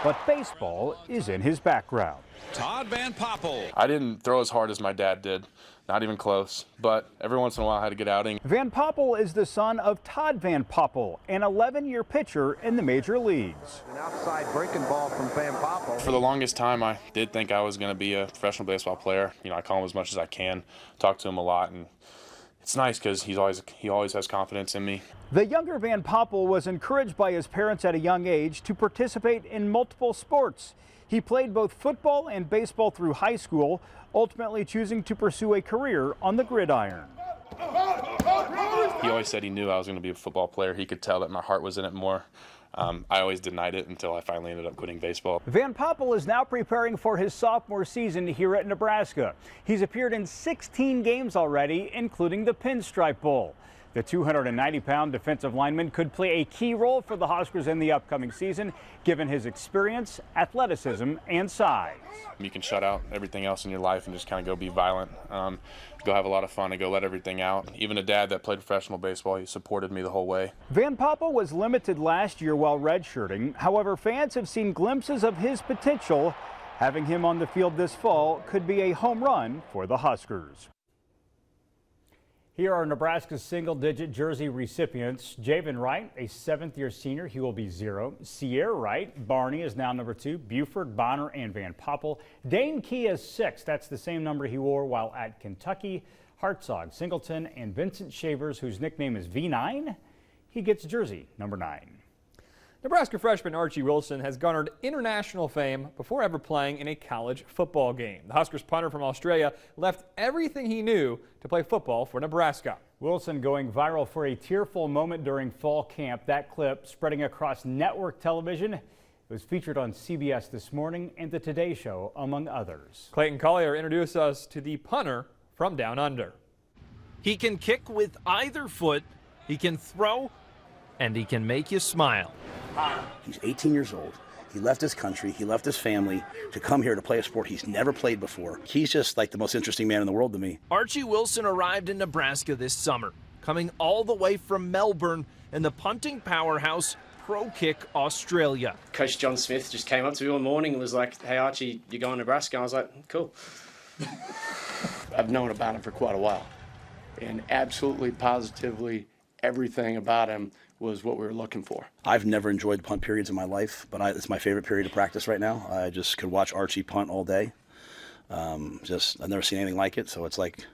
[SPEAKER 1] but baseball is in his background.
[SPEAKER 9] Todd Van Poppel.
[SPEAKER 11] I didn't throw as hard as my dad did, not even close, but every once in a while I had to get outing.
[SPEAKER 1] Van Poppel is the son of Todd Van Poppel, an 11-year pitcher in the major leagues.
[SPEAKER 12] An outside breaking ball from Van Poppel.
[SPEAKER 11] For the longest time, I did think I was going to be a professional baseball player. You know, I call him as much as I can, talk to him a lot, and it's nice because he always has confidence in me.
[SPEAKER 1] The younger Van Poppel was encouraged by his parents at a young age to participate in multiple sports. He played both football and baseball through high school, ultimately choosing to pursue a career on the gridiron.
[SPEAKER 11] He always said he knew I was going to be a football player. He could tell that my heart was in it more. I always denied it until I finally ended up quitting baseball.
[SPEAKER 1] Van Poppel is now preparing for his sophomore season here at Nebraska. He's appeared in 16 games already, including the Pinstripe Bowl. The 290-pound defensive lineman could play a key role for the Huskers in the upcoming season, given his experience, athleticism, and size.
[SPEAKER 11] You can shut out everything else in your life and just kind of go be violent, go have a lot of fun and go let everything out. Even a dad that played professional baseball, he supported me the whole way.
[SPEAKER 1] Van Poppel was limited last year while redshirting. However, fans have seen glimpses of his potential. Having him on the field this fall could be a home run for the Huskers. Here are Nebraska's single-digit jersey recipients. Javen Wright, a 7th-year senior, he will be 0. Sierra Wright, Barney is now number 2. Buford, Bonner, and Van Poppel. Dane Key is 6. That's the same number he wore while at Kentucky. Hartzog, Singleton, and Vincent Shavers, whose nickname is V9, he gets jersey number 9.
[SPEAKER 2] Nebraska freshman Archie Wilson has garnered international fame before ever playing in a college football game. The Huskers punter from Australia left everything he knew to play football for Nebraska.
[SPEAKER 1] Wilson going viral for a tearful moment during fall camp. That clip spreading across network television. It was featured on CBS This Morning and The Today Show, among others.
[SPEAKER 2] Clayton Collier introduced us to the punter from down under.
[SPEAKER 13] He can kick with either foot, he can throw, and he can make you smile.
[SPEAKER 6] He's 18 years old. He left his country, he left his family to come here to play a sport he's never played before. He's just like the most interesting man in the world to me.
[SPEAKER 13] Archie Wilson arrived in Nebraska this summer, coming all the way from Melbourne and the punting powerhouse Pro Kick Australia.
[SPEAKER 14] Coach John Smith just came up to me one morning and was like, "Hey Archie, you're going to Nebraska?" I was like, "Cool."
[SPEAKER 16] I've known about him for quite a while, and absolutely positively everything about him was what we were looking for.
[SPEAKER 6] I've never enjoyed punt periods in my life, but it's my favorite period of practice right now. I just could watch Archie punt all day. I've never seen anything like it, so it's like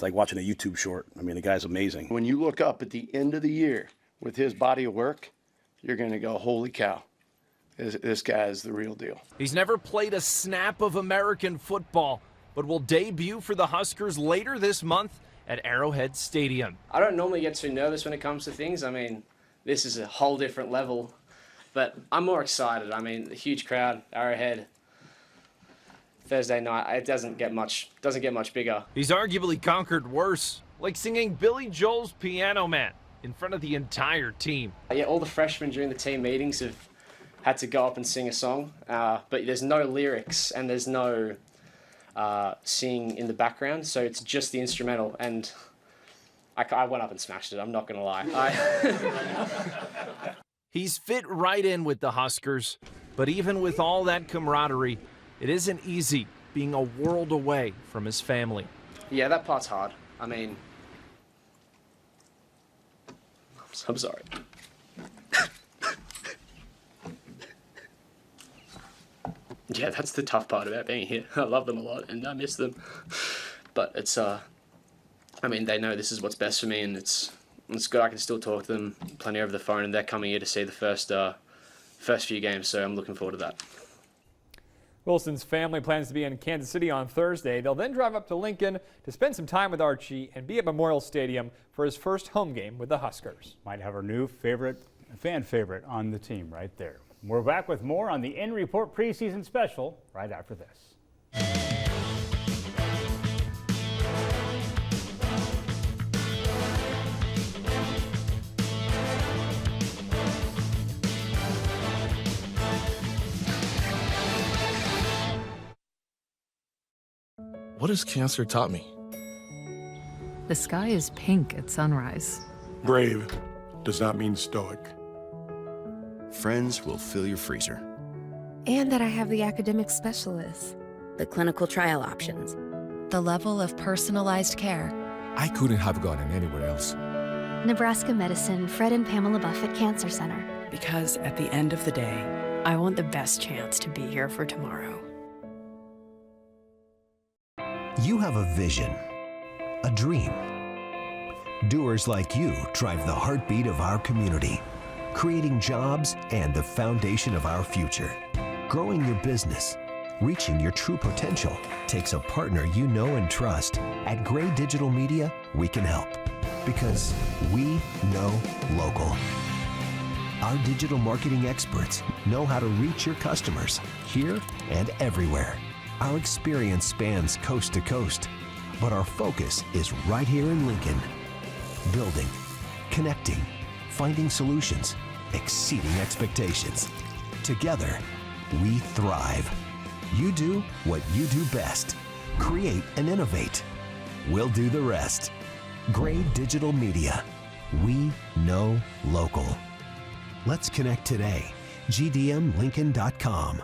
[SPEAKER 6] watching a YouTube short. I mean, the guy's amazing.
[SPEAKER 16] When you look up at the end of the year with his body of work, you're going to go, holy cow, this guy is the real deal.
[SPEAKER 13] He's never played a snap of American football, but will debut for the Huskers later this month at Arrowhead Stadium.
[SPEAKER 14] I don't normally get too nervous when it comes to things. I mean, this is a whole different level, but I'm more excited. I mean, the huge crowd, Arrowhead, Thursday night, it doesn't get much bigger.
[SPEAKER 13] He's arguably conquered worse, like singing Billy Joel's Piano Man in front of the entire team.
[SPEAKER 14] Yeah, all the freshmen during the team meetings have had to go up and sing a song, but there's no lyrics and there's no singing in the background, so it's just the instrumental, and I went up and smashed it, I'm not going to lie.
[SPEAKER 13] He's fit right in with the Huskers, but even with all that camaraderie, it isn't easy being a world away from his family.
[SPEAKER 14] Yeah, that part's hard. I mean, I'm sorry. Yeah, that's the tough part about being here. I love them a lot and I miss them. But it's, I mean, they know this is what's best for me, and it's good. I can still talk to them plenty over the phone, and they're coming here to see the first few games, so I'm looking forward to that.
[SPEAKER 2] Wilson's family plans to be in Kansas City on Thursday. They'll then drive up to Lincoln to spend some time with Archie and be at Memorial Stadium for his first home game with the Huskers.
[SPEAKER 1] Might have our new fan favorite on the team right there. We're back with more on the In Report preseason special right after this.
[SPEAKER 4] What has cancer taught me?
[SPEAKER 9] The sky is pink at sunrise.
[SPEAKER 4] Brave does not mean stoic.
[SPEAKER 15] Friends will fill your freezer.
[SPEAKER 17] And that I have the academic specialists,
[SPEAKER 18] the clinical trial options,
[SPEAKER 17] the level of personalized care.
[SPEAKER 19] I couldn't have gotten anywhere else.
[SPEAKER 20] Nebraska Medicine, Fred and Pamela Buffett Cancer Center.
[SPEAKER 22] Because at the end of the day, I want the best chance to be here for tomorrow.
[SPEAKER 23] You have a vision, a dream. Doers like you drive the heartbeat of our community, creating jobs and the foundation of our future. Growing your business, reaching your true potential takes a partner you know and trust. At Gray Digital Media, we can help because we know local. Our digital marketing experts know how to reach your customers here and everywhere. Our experience spans coast to coast, but our focus is right here in Lincoln. Building, connecting, finding solutions, exceeding expectations. Together, we thrive. You do what you do best. Create and innovate. We'll do the rest. Gray Digital Media. We know local. Let's connect today. gdmlincoln.com.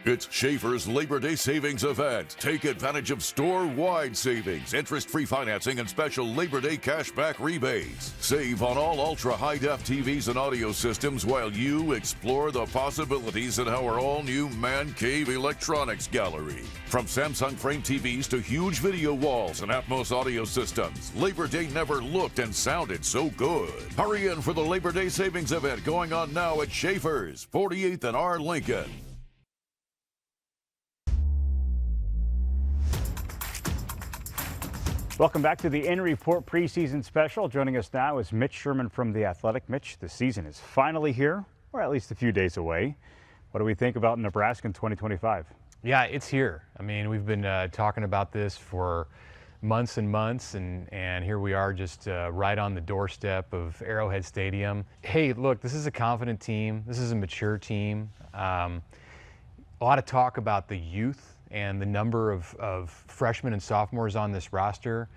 [SPEAKER 25] It's Schaefer's Labor Day Savings Event. Take advantage of store-wide savings, interest-free financing, and special Labor Day cashback rebates. Save on all ultra-high-def TVs and audio systems while you explore the possibilities in our all-new Man Cave Electronics Gallery. From Samsung frame TVs to huge video walls and Atmos audio systems, Labor Day never looked and sounded so good. Hurry in for the Labor Day Savings Event going on now at Schaefer's, 48th and R. Lincoln.
[SPEAKER 1] Welcome back to the In Report preseason special. Joining us now is Mitch Sherman from The Athletic. Mitch, the season is finally here, or at least a few days away. What do we think about Nebraska in 2025?
[SPEAKER 27] Yeah, it's here. I mean, we've been talking about this for months and months, and here we are just right on the doorstep of Arrowhead Stadium. Hey, look, this is a confident team. This is a mature team. A lot of talk about the youth and the number of freshmen and sophomores on this roster.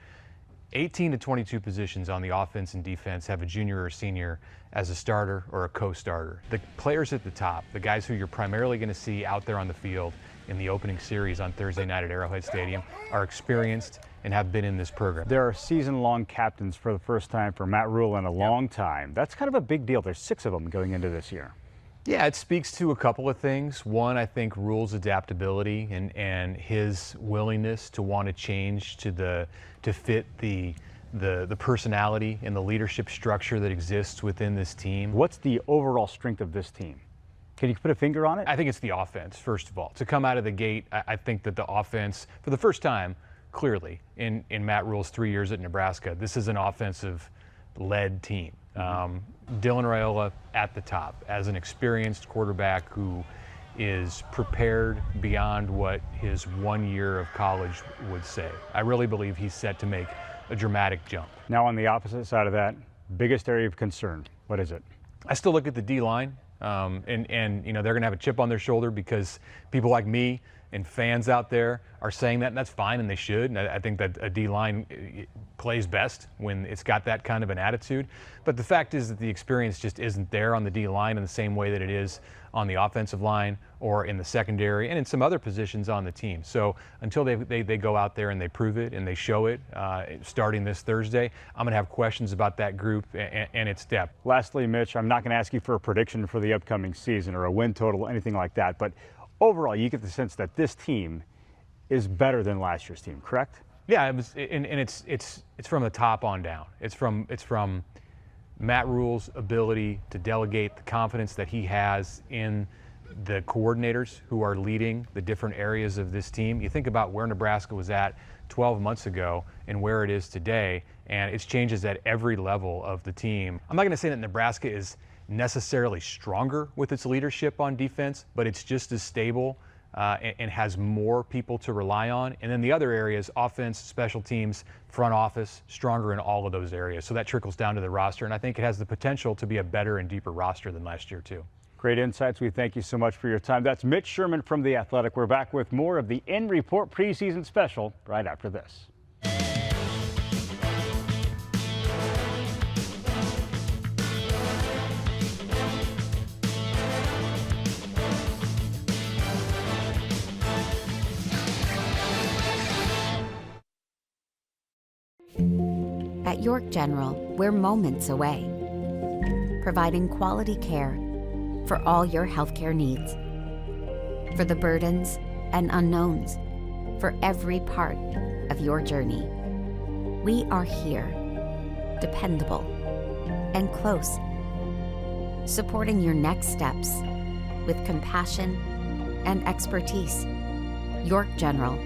[SPEAKER 27] 18 to 22 positions on the offense and defense have a junior or senior as a starter or a co-starter. The players at the top, the guys who you're primarily going to see out there on the field in the opening series on Thursday night at Arrowhead Stadium, are experienced and have been in this program.
[SPEAKER 1] There are season-long captains for the first time for Matt Rhule in a long time. That's kind of a big deal. There's 6 of them going into this year.
[SPEAKER 27] Yeah, it speaks to a couple of things. One, I think Rhule's adaptability and his willingness to want to change to fit the personality and the leadership structure that exists within this team.
[SPEAKER 1] What's the overall strength of this team? Can you put a finger on it?
[SPEAKER 27] I think it's the offense, first of all. To come out of the gate, I think that the offense, for the first time, clearly, in Matt Rhule's 3 years at Nebraska, this is an offensive-led team. Dylan Raiola at the top as an experienced quarterback who is prepared beyond what his 1 year of college would say. I really believe he's set to make a dramatic jump.
[SPEAKER 1] Now on the opposite side of that, biggest area of concern, what is it?
[SPEAKER 27] I still look at the D-line, and you know, they're going to have a chip on their shoulder because people like me and fans out there are saying that, and that's fine, and they should. And I think that a D-line plays best when it's got that kind of an attitude. But the fact is that the experience just isn't there on the D-line in the same way that it is on the offensive line or in the secondary and in some other positions on the team. So until they go out there and they prove it and they show it starting this Thursday, I'm going to have questions about that group and its depth.
[SPEAKER 1] Lastly, Mitch, I'm not going to ask you for a prediction for the upcoming season or a win total, anything like that, but overall, you get the sense that this team is better than last year's team, correct?
[SPEAKER 27] Yeah, it was, and it's from the top on down. It's from Matt Rule's ability to delegate, the confidence that he has in the coordinators who are leading the different areas of this team. You think about where Nebraska was at 12 months ago and where it is today, and it's changes at every level of the team. I'm not going to say that Nebraska is necessarily stronger with its leadership on defense, but it's just as stable and has more people to rely on. And then the other areas, offense, special teams, front office, stronger in all of those areas. So that trickles down to the roster, and I think it has the potential to be a better and deeper roster than last year too.
[SPEAKER 1] Great insights. We thank you so much for your time. That's Mitch Sherman from The Athletic. We're back with more of the In Report preseason special right after this.
[SPEAKER 3] At York General, we're moments away, providing quality care for all your healthcare needs, for the burdens and unknowns, for every part of your journey. We are here, dependable and close, supporting your next steps with compassion and expertise. York General,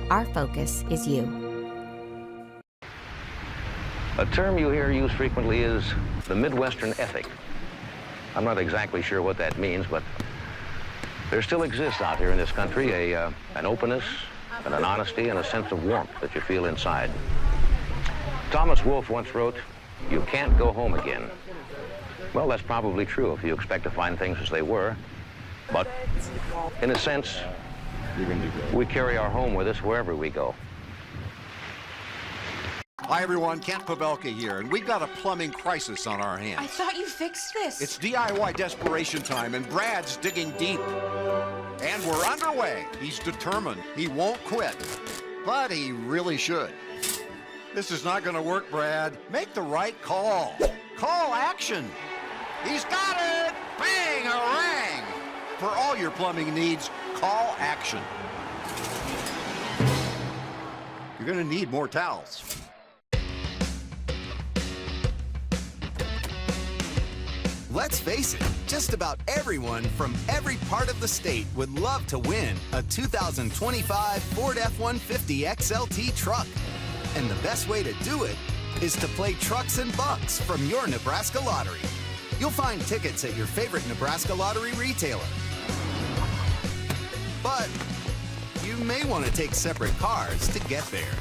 [SPEAKER 3] our focus is you.
[SPEAKER 5] A term you hear used frequently is the Midwestern ethic. I'm not exactly sure what that means, but there still exists out here in this country an openness and an honesty and a sense of warmth that you feel inside. Thomas Wolfe once wrote, "You can't go home again." Well, that's probably true if you expect to find things as they were, but in a sense, we carry our home with us wherever we go.
[SPEAKER 7] Hi everyone, Kent Pavelka here, and we've got a plumbing crisis on our hands.
[SPEAKER 10] I thought you fixed this.
[SPEAKER 7] It's DIY desperation time, and Brad's digging deep. And we're underway. He's determined. He won't quit. But he really should. This is not going to work, Brad. Make the right call. Call action. He's got it! Bang! Harang! For all your plumbing needs, call action. You're going to need more towels.
[SPEAKER 21] Let's face it, just about everyone from every part of the state would love to win a 2025 Ford F-150 XLT truck. And the best way to do it is to play Trucks and Bucks from your Nebraska lottery. You'll find tickets at your favorite Nebraska lottery retailer. But you may want to take separate cars to get there.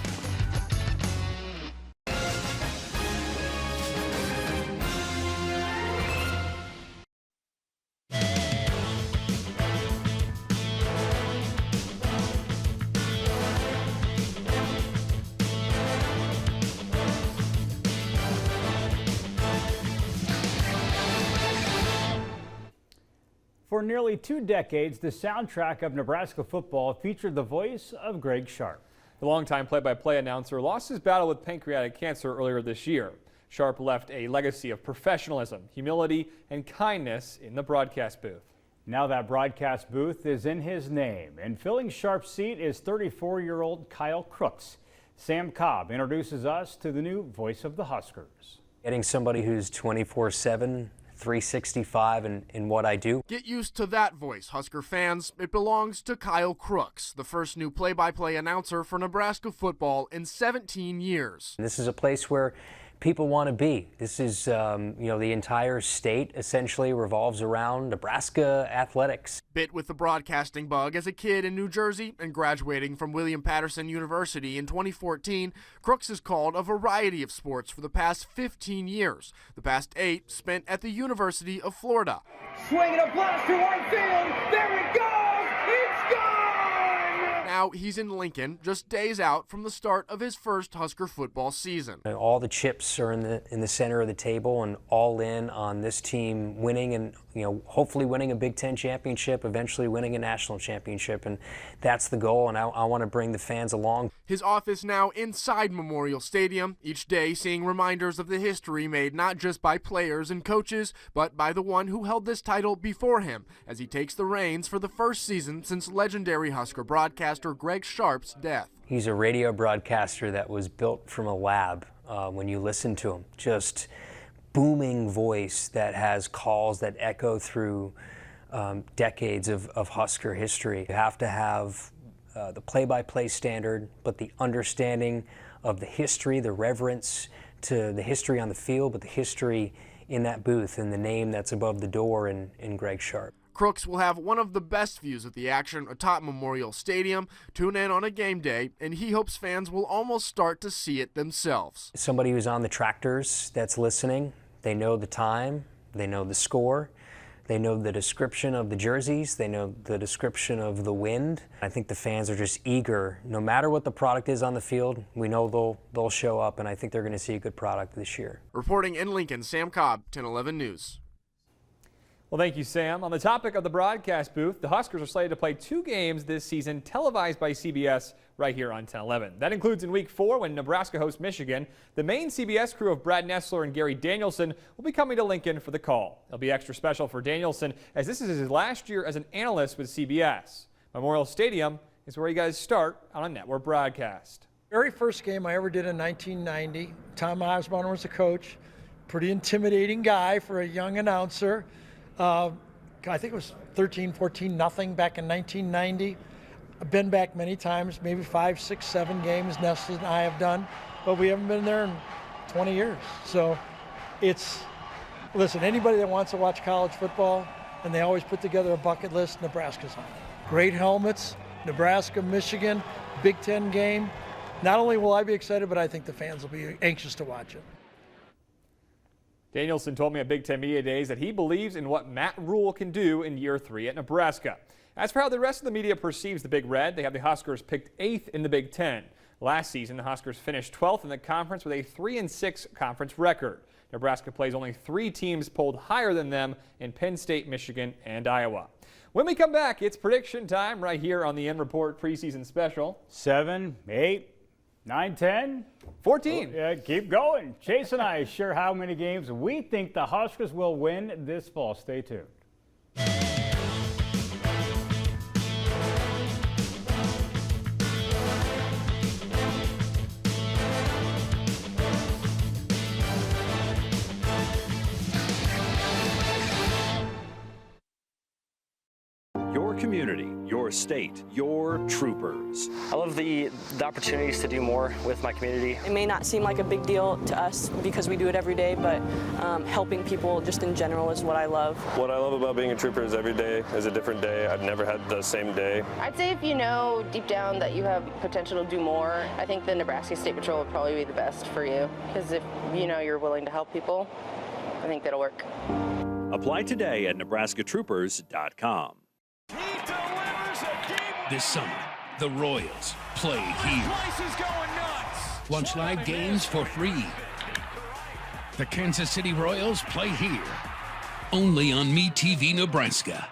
[SPEAKER 1] For nearly 2 decades, the soundtrack of Nebraska football featured the voice of Greg Sharp.
[SPEAKER 2] The longtime play-by-play announcer lost his battle with pancreatic cancer earlier this year. Sharp left a legacy of professionalism, humility, and kindness in the broadcast booth.
[SPEAKER 1] Now that broadcast booth is in his name, and filling Sharp's seat is 34-year-old Kyle Crooks. Sam Cobb introduces us to the new voice of the Huskers.
[SPEAKER 24] Getting somebody who's 24/7, 365 in what I do.
[SPEAKER 26] Get used to that voice, Husker fans. It belongs to Kyle Crooks, the first new play-by-play announcer for Nebraska football in 17 years.
[SPEAKER 24] This is a place where people want to be. This is, the entire state essentially revolves around Nebraska athletics.
[SPEAKER 26] Bit with the broadcasting bug as a kid in New Jersey and graduating from William Patterson University in 2014, Crooks has called a variety of sports for the past 15 years. The past 8 spent at the University of Florida.
[SPEAKER 6] Swinging a blast to right field. There it goes. It's gone.
[SPEAKER 26] Now he's in Lincoln, just days out from the start of his first Husker football season.
[SPEAKER 24] All the chips are in the center of the table and all in on this team winning and hopefully winning a Big Ten championship, eventually winning a national championship, and that's the goal, and I want to bring the fans along.
[SPEAKER 26] His office now inside Memorial Stadium, each day seeing reminders of the history made not just by players and coaches, but by the one who held this title before him as he takes the reins for the first season since legendary Husker broadcaster Greg Sharp's death.
[SPEAKER 24] He's a radio broadcaster that was built from a lab. When you listen to him, just booming voice that has calls that echo through decades of Husker history. You have to have the play-by-play standard, but the understanding of the history, the reverence to the history on the field, but the history in that booth and the name that's above the door in Greg Sharp.
[SPEAKER 26] Crooks will have one of the best views of the action atop Memorial Stadium. Tune in on a game day, and he hopes fans will almost start to see it themselves.
[SPEAKER 24] Somebody who's on the tractors that's listening, they know the time, they know the score, they know the description of the jerseys, they know the description of the wind. I think the fans are just eager. No matter what the product is on the field, we know they'll show up, and I think they're going to see a good product this year.
[SPEAKER 26] Reporting in Lincoln, Sam Cobb, 1011 News.
[SPEAKER 2] Well, thank you, Sam. On the topic of the broadcast booth, the Huskers are slated to play 2 games this season televised by CBS right here on 1011. That includes in Week 4 when Nebraska hosts Michigan. The main CBS crew of Brad Nessler and Gary Danielson will be coming to Lincoln for the call. It'll be extra special for Danielson as this is his last year as an analyst with CBS. Memorial Stadium is where you guys start on a network broadcast.
[SPEAKER 8] Very first game I ever did in 1990. Tom Osborne was the coach. Pretty intimidating guy for a young announcer. I think it was 13-14-0 back in 1990. I've been back many times, maybe 5, 6, 7 games Nestle and I have done, but we haven't been there in 20 years. So listen, anybody that wants to watch college football, and they always put together a bucket list, Nebraska's on it. Great helmets, Nebraska, Michigan, Big Ten game. Not only will I be excited, but I think the fans will be anxious to watch it.
[SPEAKER 2] Danielson told me at Big Ten Media Days that he believes in what Matt Rule can do in year 3 at Nebraska. As for how the rest of the media perceives the Big Red, they have the Huskers picked 8th in the Big Ten. Last season, the Huskers finished 12th in the conference with a 3-6 conference record. Nebraska plays only 3 teams polled higher than them in Penn State, Michigan, and Iowa. When we come back, it's prediction time right here on the End Report preseason special.
[SPEAKER 1] 7, 8, 9, 10,
[SPEAKER 2] 14.
[SPEAKER 1] Yeah, keep going. Chase and I share how many games we think the Huskers will win this fall. Stay tuned.
[SPEAKER 10] Your community, your state, your troopers.
[SPEAKER 11] I love the opportunities to do more with my community. It may not seem like a big deal to us because we do it every day, but helping people just in general is what I love.
[SPEAKER 12] What I love about being a trooper is every day is a different day. I've never had the same day.
[SPEAKER 13] I'd say if you know deep down that you have potential to do more, I think the Nebraska State Patrol would probably be the best for you. Because if you know you're willing to help people, I think that'll work.
[SPEAKER 10] Apply today at nebraskatroopers.com.
[SPEAKER 16] This summer, the Royals play here. Watch live games for free. The Kansas City Royals play here. Only on MeTV Nebraska.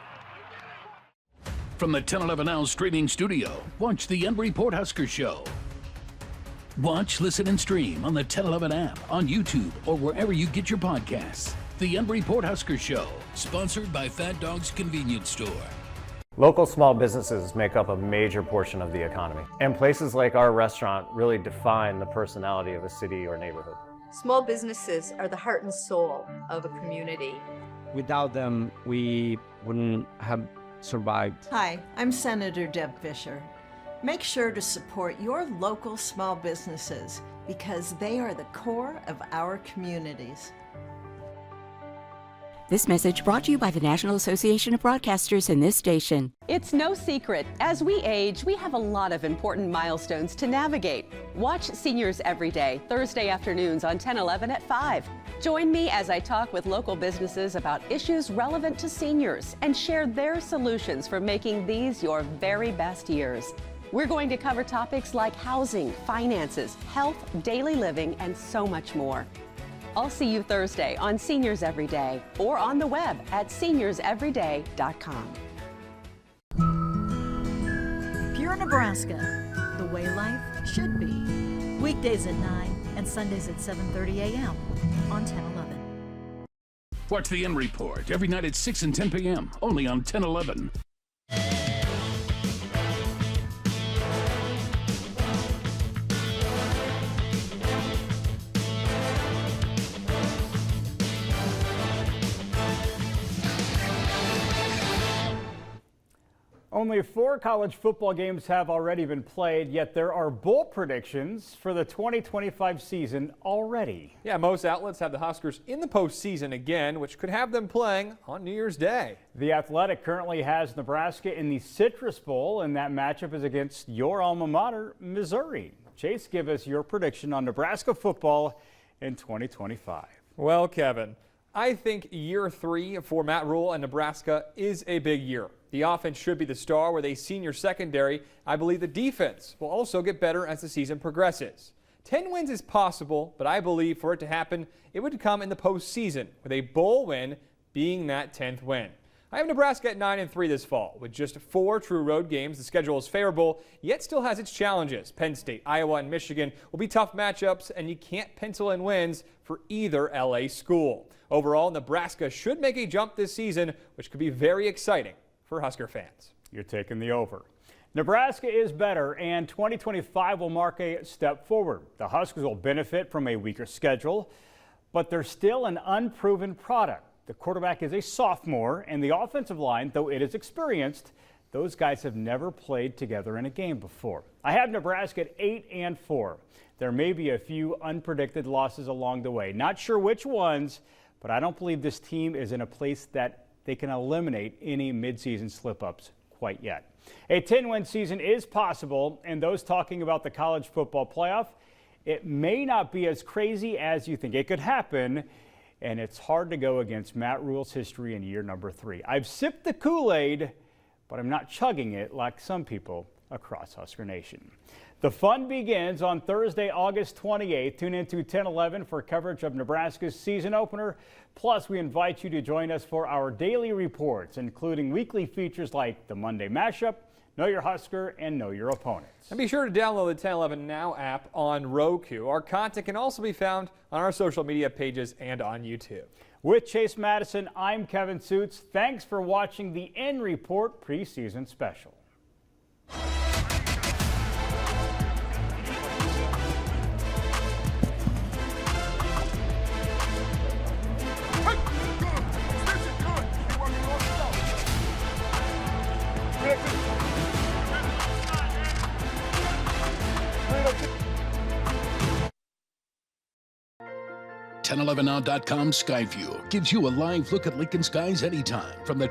[SPEAKER 16] From the 1011 Now streaming studio, watch the End Report Husker Show. Watch, listen, and stream on the 1011 app, on YouTube, or wherever you get your podcasts. The End Report Husker Show, sponsored by Fat Dog's Convenience Store.
[SPEAKER 28] Local small businesses make up a major portion of the economy, and places like our restaurant really define the personality of a city or neighborhood.
[SPEAKER 29] Small businesses are the heart and soul of a community.
[SPEAKER 30] Without them, we wouldn't have survived.
[SPEAKER 31] Hi, I'm Senator Deb Fisher. Make sure to support your local small businesses
[SPEAKER 29] because they are the core of our communities.
[SPEAKER 4] This message brought to you by the National Association of Broadcasters and this station.
[SPEAKER 9] It's no secret, as we age, we have a lot of important milestones to navigate. Watch Seniors Every Day, Thursday afternoons on 10/11 at 5. Join me as I talk with local businesses about issues relevant to seniors and share their solutions for making these your very best years. We're going to cover topics like housing, finances, health, daily living, and so much more. I'll see you Thursday on Seniors Every Day or on the web at seniorsEveryday.com.
[SPEAKER 14] Pure Nebraska, the way life should be. Weekdays at 9 and Sundays at 7:30 a.m. on 10/11.
[SPEAKER 16] Watch the End Report every night at 6 and 10 p.m. only on 10/11.
[SPEAKER 1] Only 4 college football games have already been played, yet there are bowl predictions for the 2025 season already.
[SPEAKER 2] Yeah, most outlets have the Huskers in the postseason again, which could have them playing on New Year's Day.
[SPEAKER 1] The Athletic currently has Nebraska in the Citrus Bowl, and that matchup is against your alma mater, Missouri. Chase, give us your prediction on Nebraska football in 2025.
[SPEAKER 2] Well, Kevin, I think year 3 for Matt Rule and Nebraska is a big year. The offense should be the star with a senior secondary. I believe the defense will also get better as the season progresses. 10 wins is possible, but I believe for it to happen, it would come in the postseason, with a bowl win being that 10th win. I have Nebraska at 9-3 this fall. With just 4 true road games, the schedule is favorable, yet still has its challenges. Penn State, Iowa, and Michigan will be tough matchups, and you can't pencil in wins for either LA school. Overall, Nebraska should make a jump this season, which could be very exciting for Husker fans.
[SPEAKER 1] You're taking the over. Nebraska is better, and 2025 will mark a step forward. The Huskers will benefit from a weaker schedule, but they're still an unproven product. The quarterback is a sophomore, and the offensive line, though it is experienced, those guys have never played together in a game before. I have Nebraska at 8-4. There may be a few unpredicted losses along the way. Not sure which ones, but I don't believe this team is in a place that they can eliminate any midseason slip-ups quite yet. A 10-win season is possible, and those talking about the college football playoff, it may not be as crazy as you think. It could happen, and it's hard to go against Matt Rule's history in year number 3. I've sipped the Kool-Aid, but I'm not chugging it like some people across Husker Nation. The fun begins on Thursday, August 28th. Tune in to 10/11 for coverage of Nebraska's season opener. Plus, we invite you to join us for our daily reports, including weekly features like the Monday Mashup, Know Your Husker, and Know Your Opponents.
[SPEAKER 2] And be sure to download the 1011 Now app on Roku. Our content can also be found on our social media pages and on YouTube.
[SPEAKER 1] With Chase Madison, I'm Kevin Suits. Thanks for watching the End Report preseason special.
[SPEAKER 16] .11now.com Skyview gives you a live look at Lincoln skies anytime from the